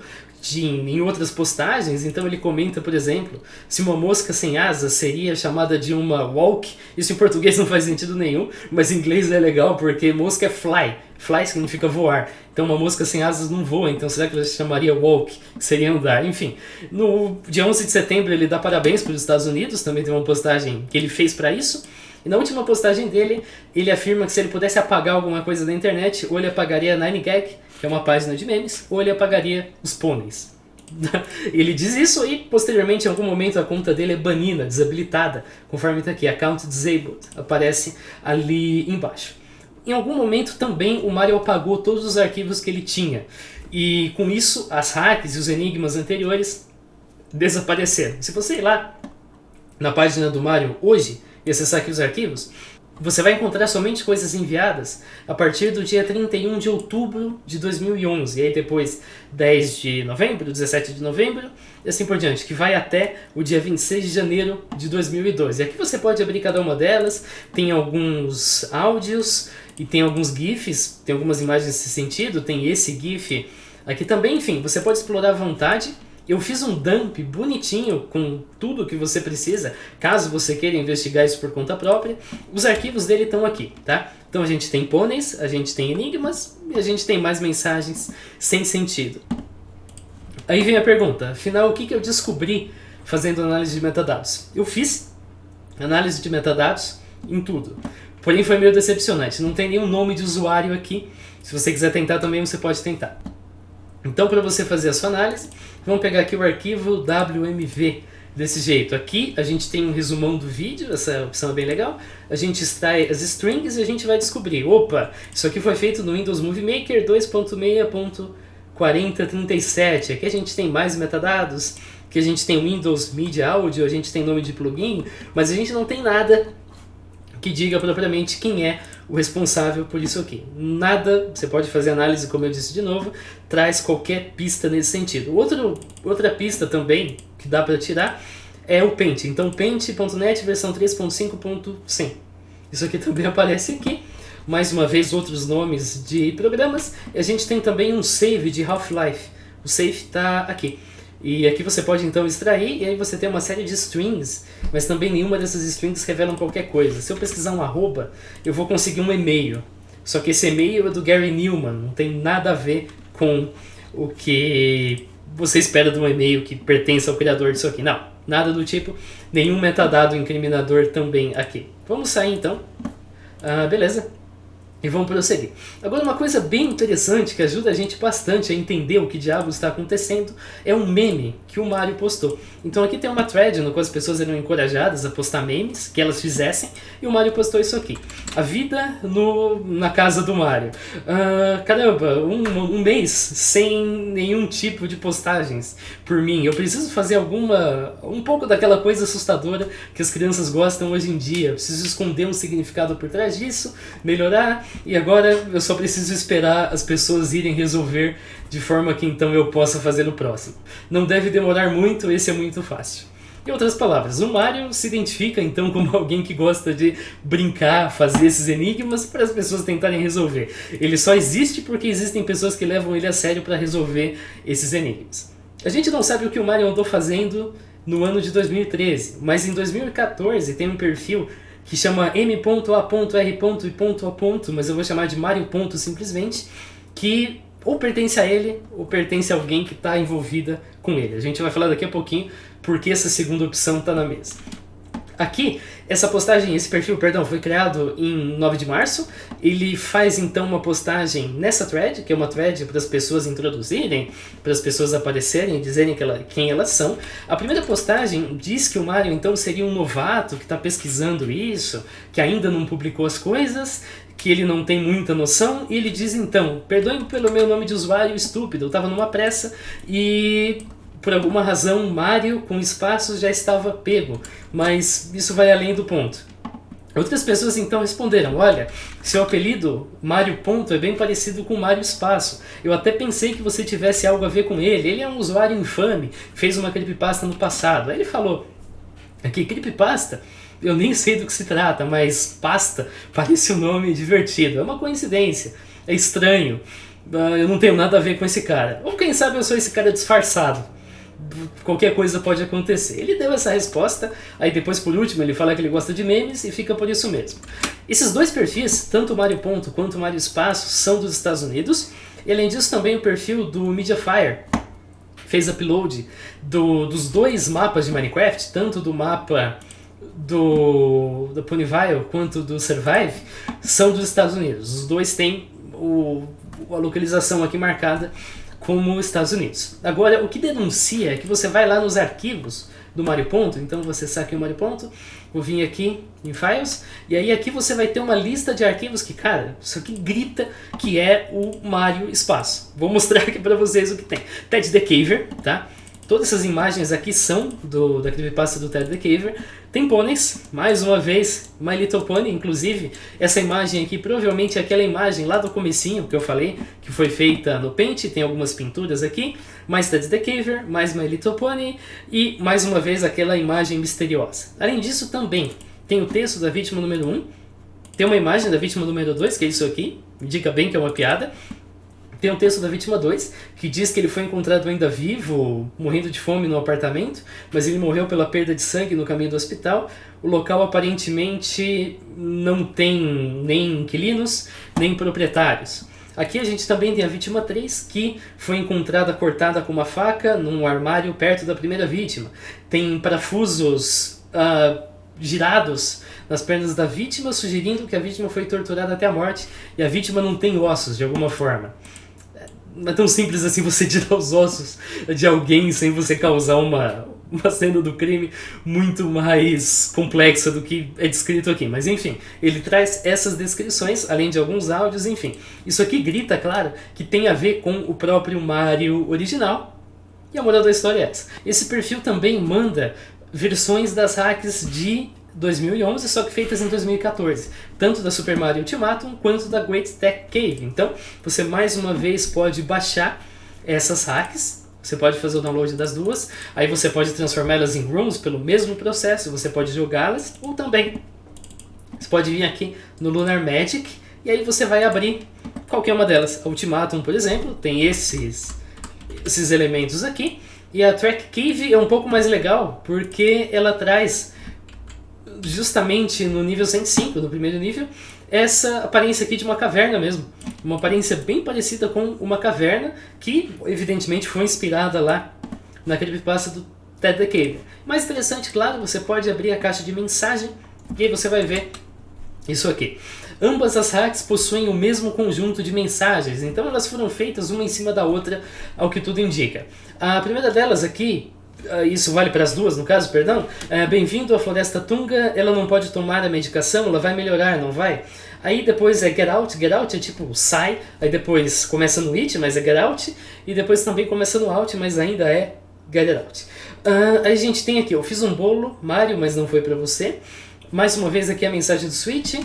em outras postagens. Então ele comenta, por exemplo, se uma mosca sem asas seria chamada de uma walk. Isso em português não faz sentido nenhum, mas em inglês é legal porque mosca é fly. Fly significa voar. Então uma mosca sem asas não voa, então será que ela se chamaria walk? Que seria andar, enfim. No dia 11 de setembro ele dá parabéns para os Estados Unidos, também tem uma postagem que ele fez para isso. E na última postagem dele, ele afirma que se ele pudesse apagar alguma coisa da internet, ou ele apagaria a 9gag, que é uma página de memes, ou ele apagaria os pôneis. Ele diz isso e posteriormente em algum momento a conta dele é banida, desabilitada, conforme está aqui, account disabled, aparece ali embaixo. Em algum momento também o Mario apagou todos os arquivos que ele tinha, e com isso as hacks e os enigmas anteriores desapareceram. Se você ir lá na página do Mario hoje e acessar aqui os arquivos, você vai encontrar somente coisas enviadas a partir do dia 31 de outubro de 2011. E aí depois 10 de novembro, 17 de novembro e assim por diante, que vai até o dia 26 de janeiro de 2012. E aqui você pode abrir cada uma delas, tem alguns áudios e tem alguns GIFs, tem algumas imagens nesse sentido, tem esse GIF aqui também, enfim, você pode explorar à vontade. Eu fiz um dump bonitinho com tudo que você precisa, caso você queira investigar isso por conta própria. Os arquivos dele estão aqui, tá? Então a gente tem pôneis, a gente tem enigmas e a gente tem mais mensagens sem sentido. Aí vem a pergunta, afinal o que eu descobri fazendo análise de metadados? Eu fiz análise de metadados em tudo, porém foi meio decepcionante, não tem nenhum nome de usuário aqui. Se você quiser tentar também, você pode tentar. Então, para você fazer a sua análise, vamos pegar aqui o arquivo WMV desse jeito. Aqui a gente tem um resumão do vídeo, essa opção é bem legal. A gente extrai as strings e a gente vai descobrir, opa, isso aqui foi feito no Windows Movie Maker 2.6.4037. Aqui a gente tem mais metadados, aqui a gente tem Windows Media Audio, a gente tem nome de plugin, mas a gente não tem nada que diga propriamente quem é o responsável por isso aqui. Nada, você pode fazer análise, como eu disse de novo, traz qualquer pista nesse sentido. Outra pista também que dá para tirar é o Paint. Então, paint.net versão 3.5.100. Isso aqui também aparece aqui. Mais uma vez, outros nomes de programas. E a gente tem também um save de Half-Life. O save está aqui. E aqui você pode então extrair, e aí você tem uma série de strings, mas também nenhuma dessas strings revelam qualquer coisa. Se eu pesquisar um arroba, eu vou conseguir um e-mail. Só que esse e-mail é do Gary Newman, não tem nada a ver com o que você espera de um e-mail que pertence ao criador disso aqui. Não, nada do tipo, nenhum metadado incriminador também aqui. Vamos sair então. Beleza. E vamos prosseguir. Agora, uma coisa bem interessante que ajuda a gente bastante a entender o que diabos está acontecendo é um meme que o Mario postou. Então aqui tem uma thread no qual as pessoas eram encorajadas a postar memes que elas fizessem, e o Mario postou isso aqui. A vida na casa do Mario. Caramba, um mês sem nenhum tipo de postagens por mim. Eu preciso fazer um pouco daquela coisa assustadora que as crianças gostam hoje em dia. Eu preciso esconder um significado por trás disso, melhorar. E agora eu só preciso esperar as pessoas irem resolver de forma que então eu possa fazer o próximo. Não deve demorar muito, esse é muito fácil. Em outras palavras, o Mario se identifica então como alguém que gosta de brincar, fazer esses enigmas para as pessoas tentarem resolver. Ele só existe porque existem pessoas que levam ele a sério para resolver esses enigmas. A gente não sabe o que o Mario andou fazendo no ano de 2013, mas em 2014 tem um perfil que chama m.a.r.i.a. mas eu vou chamar de Mario. Simplesmente, que ou pertence a ele, ou pertence a alguém que está envolvida com ele. A gente vai falar daqui a pouquinho porque essa segunda opção está na mesa. Aqui, esse perfil, foi criado em 9 de março. Ele faz então uma postagem nessa thread, que é uma thread para as pessoas introduzirem, para as pessoas aparecerem e dizerem quem elas são. A primeira postagem diz que o Mario então seria um novato que está pesquisando isso, que ainda não publicou as coisas, que ele não tem muita noção, e ele diz então, perdoe-me pelo meu nome de usuário estúpido, eu estava numa pressa e por alguma razão Mario com espaços já estava pego, mas isso vai além do ponto. Outras pessoas então responderam, olha, seu apelido Mario Ponto é bem parecido com Mario Espaço. Eu até pensei que você tivesse algo a ver com ele é um usuário infame, fez uma creepypasta no passado. Aí ele falou, aqui, creepypasta? Eu nem sei do que se trata, mas pasta parece um nome divertido. É uma coincidência, é estranho, eu não tenho nada a ver com esse cara. Ou quem sabe eu sou esse cara disfarçado. Qualquer coisa pode acontecer. Ele deu essa resposta, aí depois por último ele fala que ele gosta de memes e fica por isso mesmo. Esses dois perfis, tanto o Mario Ponto quanto o Mario Espaço, são dos Estados Unidos, e além disso também o perfil do Mediafire fez upload dos dois mapas de Minecraft, tanto do mapa do Ponyville quanto do Survive, são dos Estados Unidos. Os dois têm a localização aqui marcada como Estados Unidos. Agora, o que denuncia é que você vai lá nos arquivos do Mario Ponto, então você saca o Mario Ponto, vou vir aqui em Files, e aí aqui você vai ter uma lista de arquivos que, cara, isso aqui grita que é o Mario Espaço. Vou mostrar aqui pra vocês o que tem. Ted the Caver, tá? Todas essas imagens aqui são da creepypasta do Ted the Caver. Tem pôneis, mais uma vez, My Little Pony, inclusive. Essa imagem aqui provavelmente é aquela imagem lá do comecinho que eu falei, que foi feita no Paint, tem algumas pinturas aqui. Mais Ted the Caver, mais My Little Pony e mais uma vez aquela imagem misteriosa. Além disso também tem o texto da vítima número 1, tem uma imagem da vítima número 2, que é isso aqui, indica bem que é uma piada. Tem um texto da vítima 2, que diz que ele foi encontrado ainda vivo, morrendo de fome no apartamento, mas ele morreu pela perda de sangue no caminho do hospital. O local aparentemente não tem nem inquilinos, nem proprietários. Aqui a gente também tem a vítima 3, que foi encontrada cortada com uma faca num armário perto da primeira vítima. Tem parafusos girados nas pernas da vítima, sugerindo que a vítima foi torturada até a morte e a vítima não tem ossos de alguma forma. Não é tão simples assim você tirar os ossos de alguém sem você causar uma cena do crime muito mais complexa do que é descrito aqui. Mas enfim, ele traz essas descrições, além de alguns áudios, enfim. Isso aqui grita, claro, que tem a ver com o próprio Mario original. E a moral da história é essa. Esse perfil também manda versões das hacks de 2011, só que feitas em 2014, tanto da Super Mario Ultimatum quanto da Great Tech Cave. Então, você mais uma vez pode baixar essas hacks, você pode fazer o download das duas, aí você pode transformá-las em rooms pelo mesmo processo, você pode jogá-las, ou também você pode vir aqui no Lunar Magic, e aí você vai abrir qualquer uma delas. A Ultimatum, por exemplo, tem esses elementos aqui, e a Track Cave é um pouco mais legal, porque ela traz justamente no nível 105, no primeiro nível, essa aparência aqui de uma caverna mesmo. Uma aparência bem parecida com uma caverna, que evidentemente foi inspirada lá na creepypasta do Ted the Caver. Mais interessante, claro, você pode abrir a caixa de mensagem e aí você vai ver isso aqui. Ambas as hacks possuem o mesmo conjunto de mensagens, então elas foram feitas uma em cima da outra, ao que tudo indica. A primeira delas aqui, isso vale para as duas, no caso, perdão. Bem-vindo à Floresta Tunga, ela não pode tomar a medicação, ela vai melhorar, não vai? Aí depois é Get Out é tipo sai, aí depois começa no It, mas é Get Out, e depois também começa no Out, mas ainda é Get Out. Aí a gente tem aqui, eu fiz um bolo, Mario, mas não foi para você. Mais uma vez aqui a mensagem do Switch,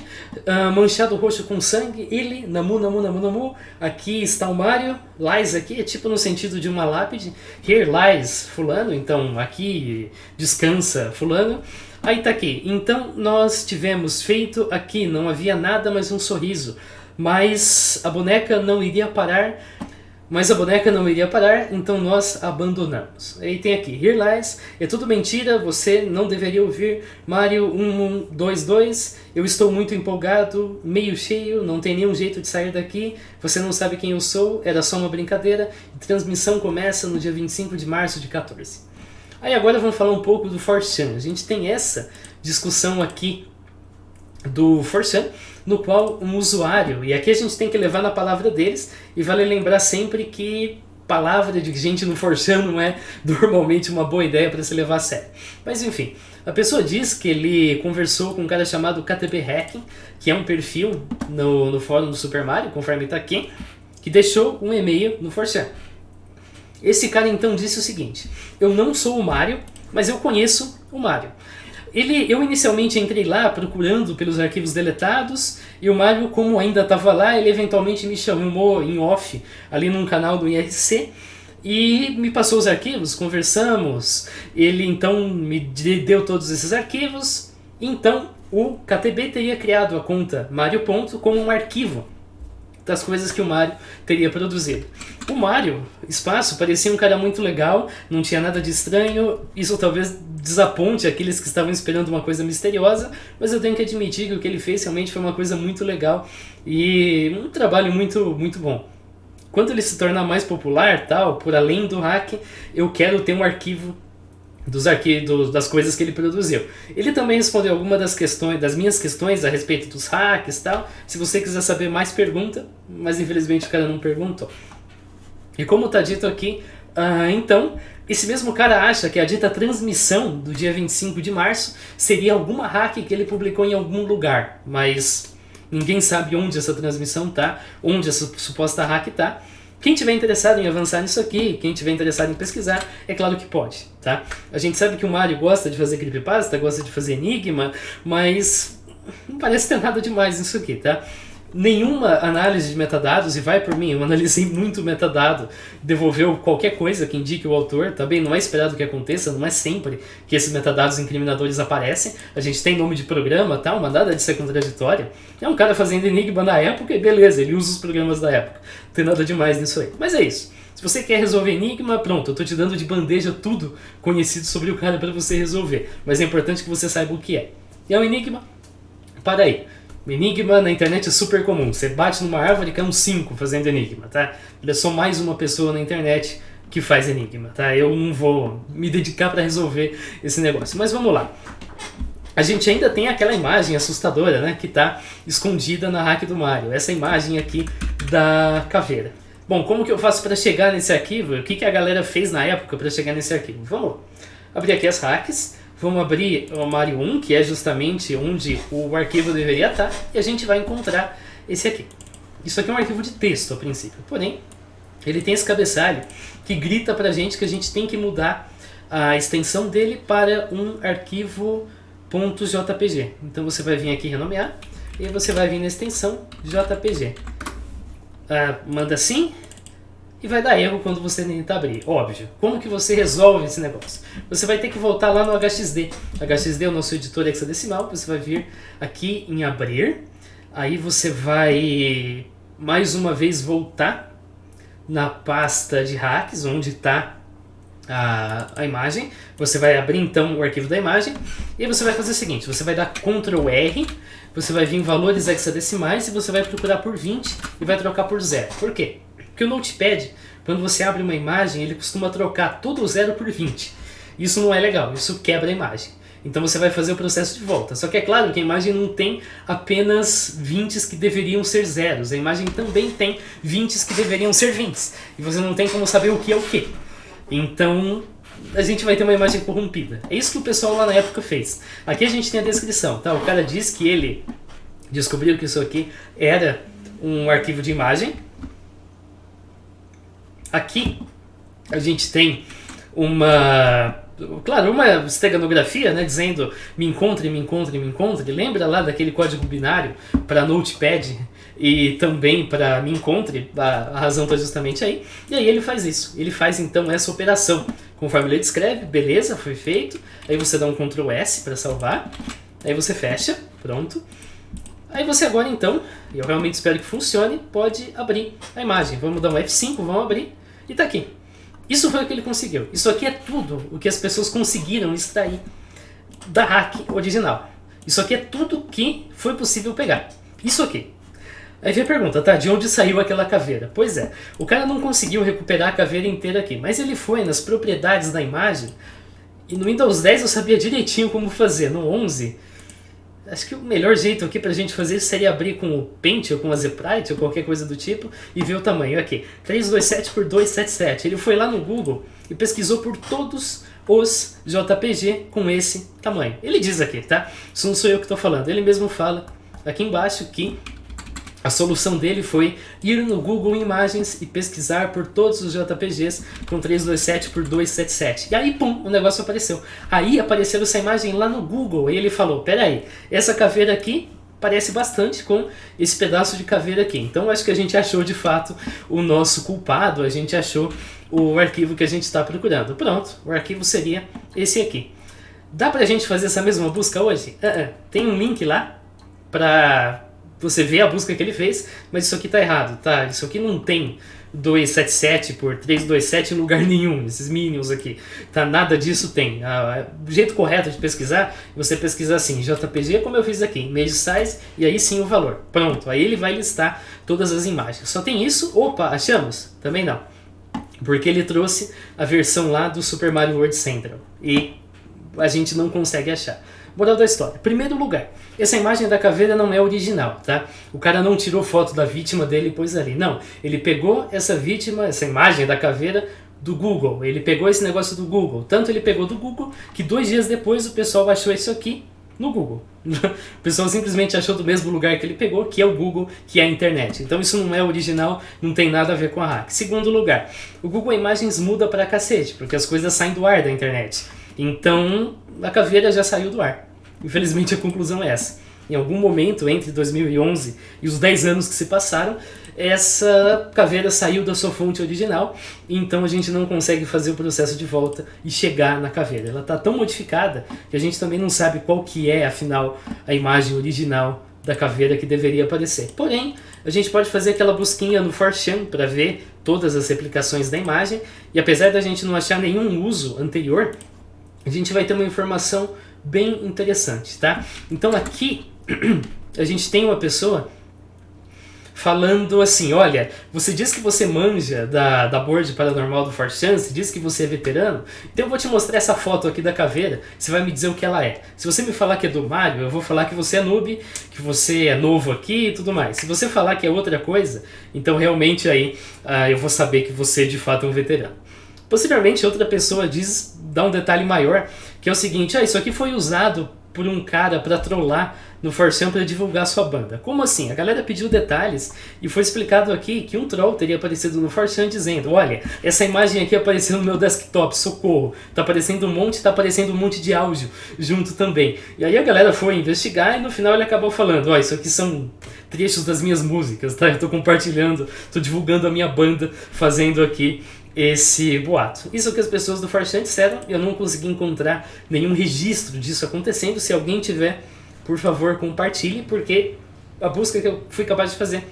manchado roxo com sangue, ele, Namu, Namu, Namu, Namu, aqui está o Mario, lies aqui, é tipo no sentido de uma lápide, here lies fulano, então aqui descansa fulano, aí tá aqui, então nós tivemos feito aqui, não havia nada mas um sorriso, mas a boneca não iria parar, então nós abandonamos. Aí tem aqui, Here Lies, é tudo mentira, você não deveria ouvir Mario 1122, eu estou muito empolgado, meio cheio, não tem nenhum jeito de sair daqui, você não sabe quem eu sou, era só uma brincadeira, transmissão começa no dia 25 de março de 14. Aí agora vamos falar um pouco do 4chan. A gente tem essa discussão aqui do 4chan, no qual um usuário, e aqui a gente tem que levar na palavra deles, e vale lembrar sempre que palavra de gente no 4chan não é normalmente uma boa ideia para se levar a sério. Mas enfim, a pessoa diz que ele conversou com um cara chamado KTB Hacking, que é um perfil no fórum do Super Mario, conforme está aqui, que deixou um e-mail no 4chan. Esse cara então disse o seguinte: eu não sou o Mario, mas eu conheço o Mario. Eu inicialmente entrei lá procurando pelos arquivos deletados, e o Mario, como ainda estava lá, ele eventualmente me chamou em off, ali num canal do IRC, e me passou os arquivos, conversamos, ele então me deu todos esses arquivos, então o KTB teria criado a conta Mario Ponto como um arquivo das coisas que o Mario teria produzido. O Mario, espaço, parecia um cara muito legal, não tinha nada de estranho, isso talvez desaponte aqueles que estavam esperando uma coisa misteriosa, mas eu tenho que admitir que o que ele fez realmente foi uma coisa muito legal e um trabalho muito, muito bom. Quando ele se tornar mais popular, tal, por além do hack, eu quero ter um arquivo das coisas que ele produziu. Ele também respondeu algumas das minhas questões a respeito dos hacks e tal. Se você quiser saber mais, pergunta, mas infelizmente o cara não perguntou. E como está dito aqui, então, esse mesmo cara acha que a dita transmissão do dia 25 de março seria alguma hack que ele publicou em algum lugar, mas ninguém sabe onde essa transmissão está, onde essa suposta hack está. Quem tiver interessado em avançar nisso aqui, quem tiver interessado em pesquisar, é claro que pode, tá? A gente sabe que o Mario gosta de fazer creepypasta, gosta de fazer enigma, mas não parece ter nada demais nisso aqui, tá? Nenhuma análise de metadados, e vai por mim, eu analisei muito metadado, devolveu qualquer coisa que indique o autor, também não é esperado que aconteça, não é sempre que esses metadados incriminadores aparecem, a gente tem nome de programa, tá? Uma nada de ser contraditória, é um cara fazendo enigma na época e beleza, ele usa os programas da época, não tem nada demais nisso aí, mas é isso. Se você quer resolver enigma, pronto, eu tô te dando de bandeja tudo conhecido sobre o cara para você resolver, mas é importante que você saiba o que é. E é um enigma? Para aí. Enigma na internet é super comum. Você bate numa árvore e cai uns 5 fazendo enigma, tá? Eu sou mais uma pessoa na internet que faz enigma, tá? Eu não vou me dedicar para resolver esse negócio. Mas vamos lá. A gente ainda tem aquela imagem assustadora, né? Que tá escondida na hack do Mario. Essa imagem aqui da caveira. Bom, como que eu faço para chegar nesse arquivo? O que a galera fez na época para chegar nesse arquivo? Vamos lá. Abrir aqui as hacks. Vamos abrir o Mario 1, que é justamente onde o arquivo deveria estar, e a gente vai encontrar esse aqui. Isso aqui é um arquivo de texto a princípio, porém, ele tem esse cabeçalho que grita pra gente que a gente tem que mudar a extensão dele para um arquivo .jpg. Então você vai vir aqui renomear, e você vai vir na extensão JPG. Manda assim, e vai dar erro quando você tentar abrir, óbvio. Como que você resolve esse negócio? Você vai ter que voltar lá no HXD. HXD é o nosso editor hexadecimal, você vai vir aqui em abrir, aí você vai mais uma vez voltar na pasta de hacks, onde está a imagem. Você vai abrir então o arquivo da imagem, e aí você vai fazer o seguinte, você vai dar Ctrl R, você vai vir em valores hexadecimais e você vai procurar por 20 e vai trocar por 0. Por quê? Porque o Notepad, quando você abre uma imagem, ele costuma trocar todo o 0 por 20. Isso não é legal, isso quebra a imagem. Então você vai fazer o processo de volta. Só que é claro que a imagem não tem apenas 20 que deveriam ser zeros. A imagem também tem 20 que deveriam ser 20. E você não tem como saber o que é o que. Então a gente vai ter uma imagem corrompida. É isso que o pessoal lá na época fez. Aqui a gente tem a descrição, tá? O cara diz que ele descobriu que isso aqui era um arquivo de imagem. Aqui a gente tem uma esteganografia, né, dizendo me encontre, me encontre, me encontre. Lembra lá daquele código binário para Notepad e também para me encontre? A razão está justamente aí. E aí ele faz isso. Ele faz então essa operação. Conforme ele descreve, beleza, foi feito. Aí você dá um Ctrl S para salvar. Aí você fecha, pronto. Aí você agora então, e eu realmente espero que funcione, pode abrir a imagem. Vamos dar um F5, vamos abrir, e tá aqui. Isso foi o que ele conseguiu. Isso aqui é tudo o que as pessoas conseguiram extrair da hack original. Isso aqui é tudo que foi possível pegar. Isso aqui. Aí vem a pergunta, tá? De onde saiu aquela caveira? Pois é, o cara não conseguiu recuperar a caveira inteira aqui, mas ele foi nas propriedades da imagem, e no Windows 10 eu sabia direitinho como fazer. No 11... acho que o melhor jeito aqui pra gente fazer isso seria abrir com o Paint ou com a Zeprite ou qualquer coisa do tipo e ver o tamanho. Aqui, 327 por 277. Ele foi lá no Google e pesquisou por todos os JPG com esse tamanho. Ele diz aqui, tá? Isso não sou eu que estou falando. Ele mesmo fala aqui embaixo que a solução dele foi ir no Google Imagens e pesquisar por todos os JPGs com 327 por 277. E aí, pum, o negócio apareceu. Aí apareceu essa imagem lá no Google e ele falou, peraí, essa caveira aqui parece bastante com esse pedaço de caveira aqui. Então acho que a gente achou de fato o nosso culpado, a gente achou o arquivo que a gente está procurando. Pronto, o arquivo seria esse aqui. Dá pra gente fazer essa mesma busca hoje? Tem um link lá pra você vê a busca que ele fez, mas isso aqui tá errado, tá? Isso aqui não tem 277 por 327 em lugar nenhum, esses minions aqui, tá? Nada disso tem. O jeito correto de pesquisar, você pesquisar assim, JPG, como eu fiz aqui, image size, e aí sim o valor. Pronto, aí ele vai listar todas as imagens. Só tem isso? Opa, achamos? Também não. Porque ele trouxe a versão lá do Super Mario World Central, e a gente não consegue achar. Moral da história. Primeiro lugar, essa imagem da caveira não é original, tá? O cara não tirou foto da vítima dele e pôs ali. Não, ele pegou essa vítima, essa imagem da caveira do Google. Ele pegou esse negócio do Google. Tanto ele pegou do Google que 2 dias depois o pessoal achou isso aqui no Google. O pessoal simplesmente achou do mesmo lugar que ele pegou, que é o Google, que é a internet. Então isso não é original, não tem nada a ver com a hack. Segundo lugar, o Google Imagens muda pra cacete, porque as coisas saem do ar da internet. Então a caveira já saiu do ar. Infelizmente a conclusão é essa. Em algum momento entre 2011 e os 10 anos que se passaram, essa caveira saiu da sua fonte original, então a gente não consegue fazer o processo de volta e chegar na caveira. Ela está tão modificada que a gente também não sabe qual que é, afinal, a imagem original da caveira que deveria aparecer. Porém, a gente pode fazer aquela busquinha no 4chan para ver todas as replicações da imagem, e apesar da gente não achar nenhum uso anterior, a gente vai ter uma informação bem interessante, tá? Então aqui a gente tem uma pessoa falando assim, olha, você diz que você manja da board paranormal do 4chan, você diz que você é veterano, então eu vou te mostrar essa foto aqui da caveira, você vai me dizer o que ela é. Se você me falar que é do Mario, eu vou falar que você é noob, que você é novo aqui e tudo mais. Se você falar que é outra coisa, então realmente aí eu vou saber que você de fato é um veterano. Posteriormente, outra pessoa dá um detalhe maior, que é o seguinte, isso aqui foi usado por um cara para trollar no 4chan para divulgar sua banda. Como assim? A galera pediu detalhes e foi explicado aqui que um troll teria aparecido no 4chan dizendo, olha, essa imagem aqui apareceu no meu desktop, socorro, tá aparecendo um monte de áudio junto também. E aí a galera foi investigar e no final ele acabou falando, isso aqui são trechos das minhas músicas, tá? Eu tô compartilhando, tô divulgando a minha banda, fazendo aqui esse boato. Isso que as pessoas do 4chan disseram, eu não consegui encontrar nenhum registro disso acontecendo. Se alguém tiver, por favor, compartilhe, porque a busca que eu fui capaz de fazer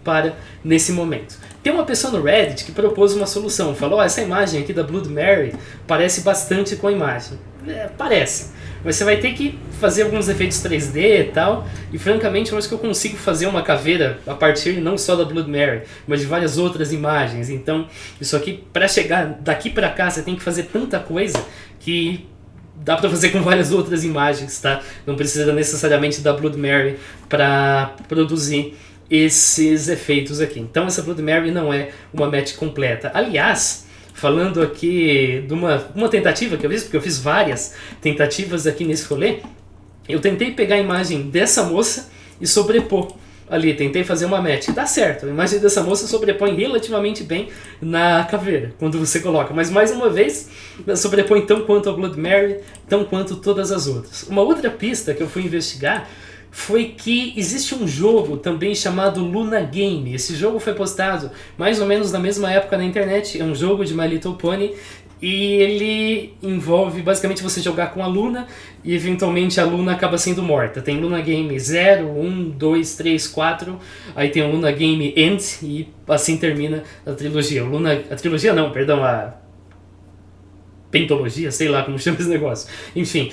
para nesse momento. Tem uma pessoa no Reddit que propôs uma solução, falou, essa imagem aqui da Blood Mary parece bastante com a imagem. Parece, mas você vai ter que fazer alguns efeitos 3D e tal, e francamente eu acho que eu consigo fazer uma caveira a partir não só da Blood Mary, mas de várias outras imagens. Então isso aqui, para chegar daqui para cá, você tem que fazer tanta coisa que dá para fazer com várias outras imagens, tá? Não precisa necessariamente da Blood Mary para produzir esses efeitos aqui. Então essa Blood Mary não é uma match completa. Aliás, falando aqui de uma tentativa que eu fiz, porque eu fiz várias tentativas aqui nesse rolê, eu tentei pegar a imagem dessa moça e sobrepor ali, tentei fazer uma match. Dá certo, a imagem dessa moça sobrepõe relativamente bem na caveira, quando você coloca. Mas mais uma vez, sobrepõe tão quanto a Blood Mary, tão quanto todas as outras. Uma outra pista que eu fui investigar foi que existe um jogo também chamado Luna Game. Esse jogo foi postado mais ou menos na mesma época na internet. É um jogo de My Little Pony e ele envolve basicamente você jogar com a Luna e eventualmente a Luna acaba sendo morta. Tem Luna Game 0, 1, 2, 3, 4, aí tem o Luna Game End e assim termina a trilogia. A pentologia, sei lá como chama esse negócio. Enfim,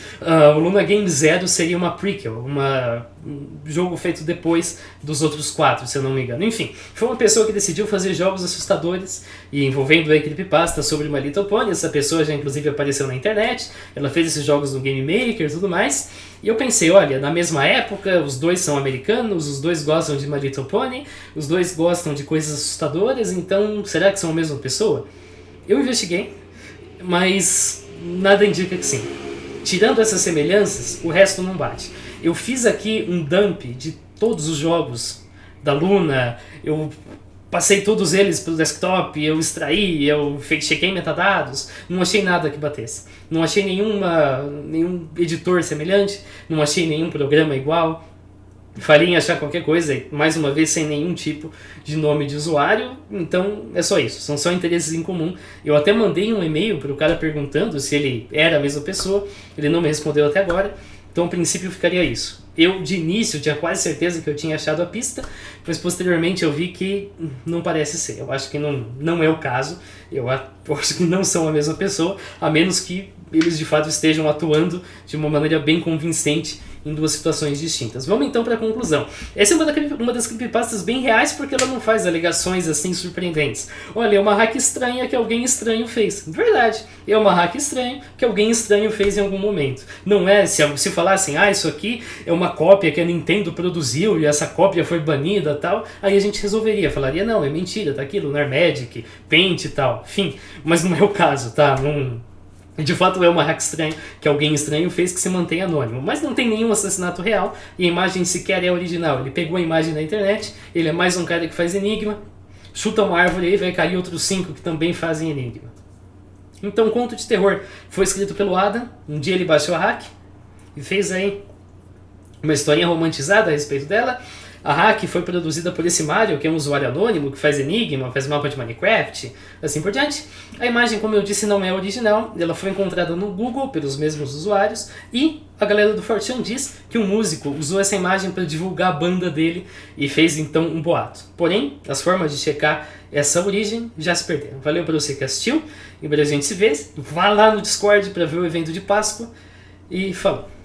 o Luna Game 0 seria uma prequel, um jogo feito depois dos outros 4, se eu não me engano. Enfim, foi uma pessoa que decidiu fazer jogos assustadores e envolvendo aí creepypasta sobre My Little Pony. Essa pessoa já inclusive apareceu na internet, ela fez esses jogos no Game Maker e tudo mais. E eu pensei, olha, na mesma época, os dois são americanos, os dois gostam de My Little Pony, os dois gostam de coisas assustadoras, então será que são a mesma pessoa? Eu investiguei, mas nada indica que sim. Tirando essas semelhanças, o resto não bate. Eu fiz aqui um dump de todos os jogos da Luna, eu passei todos eles pelo desktop, eu extraí, eu chequei metadados, não achei nada que batesse. Não achei nenhum editor semelhante, não achei nenhum programa igual. Falei em achar qualquer coisa, mais uma vez sem nenhum tipo de nome de usuário, então é só isso, são só interesses em comum. Eu até mandei um e-mail para o cara perguntando se ele era a mesma pessoa, ele não me respondeu até agora, então a princípio ficaria isso. Eu de início tinha quase certeza que eu tinha achado a pista, mas posteriormente eu vi que não parece ser, eu acho que não é o caso, eu acho que não são a mesma pessoa, a menos que eles de fato estejam atuando de uma maneira bem convincente em duas situações distintas. Vamos então para a conclusão. Essa é uma das creepypastas bem reais porque ela não faz alegações assim surpreendentes. Olha, é uma hack estranha que alguém estranho fez. Verdade, é uma hack estranha que alguém estranho fez em algum momento. Não é, se falar assim, isso aqui é uma cópia que a Nintendo produziu e essa cópia foi banida e tal, aí a gente resolveria, falaria, não, é mentira, tá aqui, Lunar Magic, Paint e tal, enfim. Mas não é o caso, tá? De fato é uma hack estranha que alguém estranho fez que se mantém anônimo, mas não tem nenhum assassinato real e a imagem sequer é original. Ele pegou a imagem na internet, ele é mais um cara que faz enigma, chuta uma árvore aí, vai cair outros 5 que também fazem enigma. Então o conto de terror foi escrito pelo Adam, um dia ele baixou a hack e fez aí uma historinha romantizada a respeito dela. A hack foi produzida por esse Mario, que é um usuário anônimo, que faz enigma, faz mapa de Minecraft, assim por diante. A imagem, como eu disse, não é original, ela foi encontrada no Google pelos mesmos usuários, e a galera do 4chan diz que um músico usou essa imagem para divulgar a banda dele e fez então um boato. Porém, as formas de checar essa origem já se perderam. Valeu para você que assistiu, em breve a gente se vê, vá lá no Discord para ver o evento de Páscoa, e falou!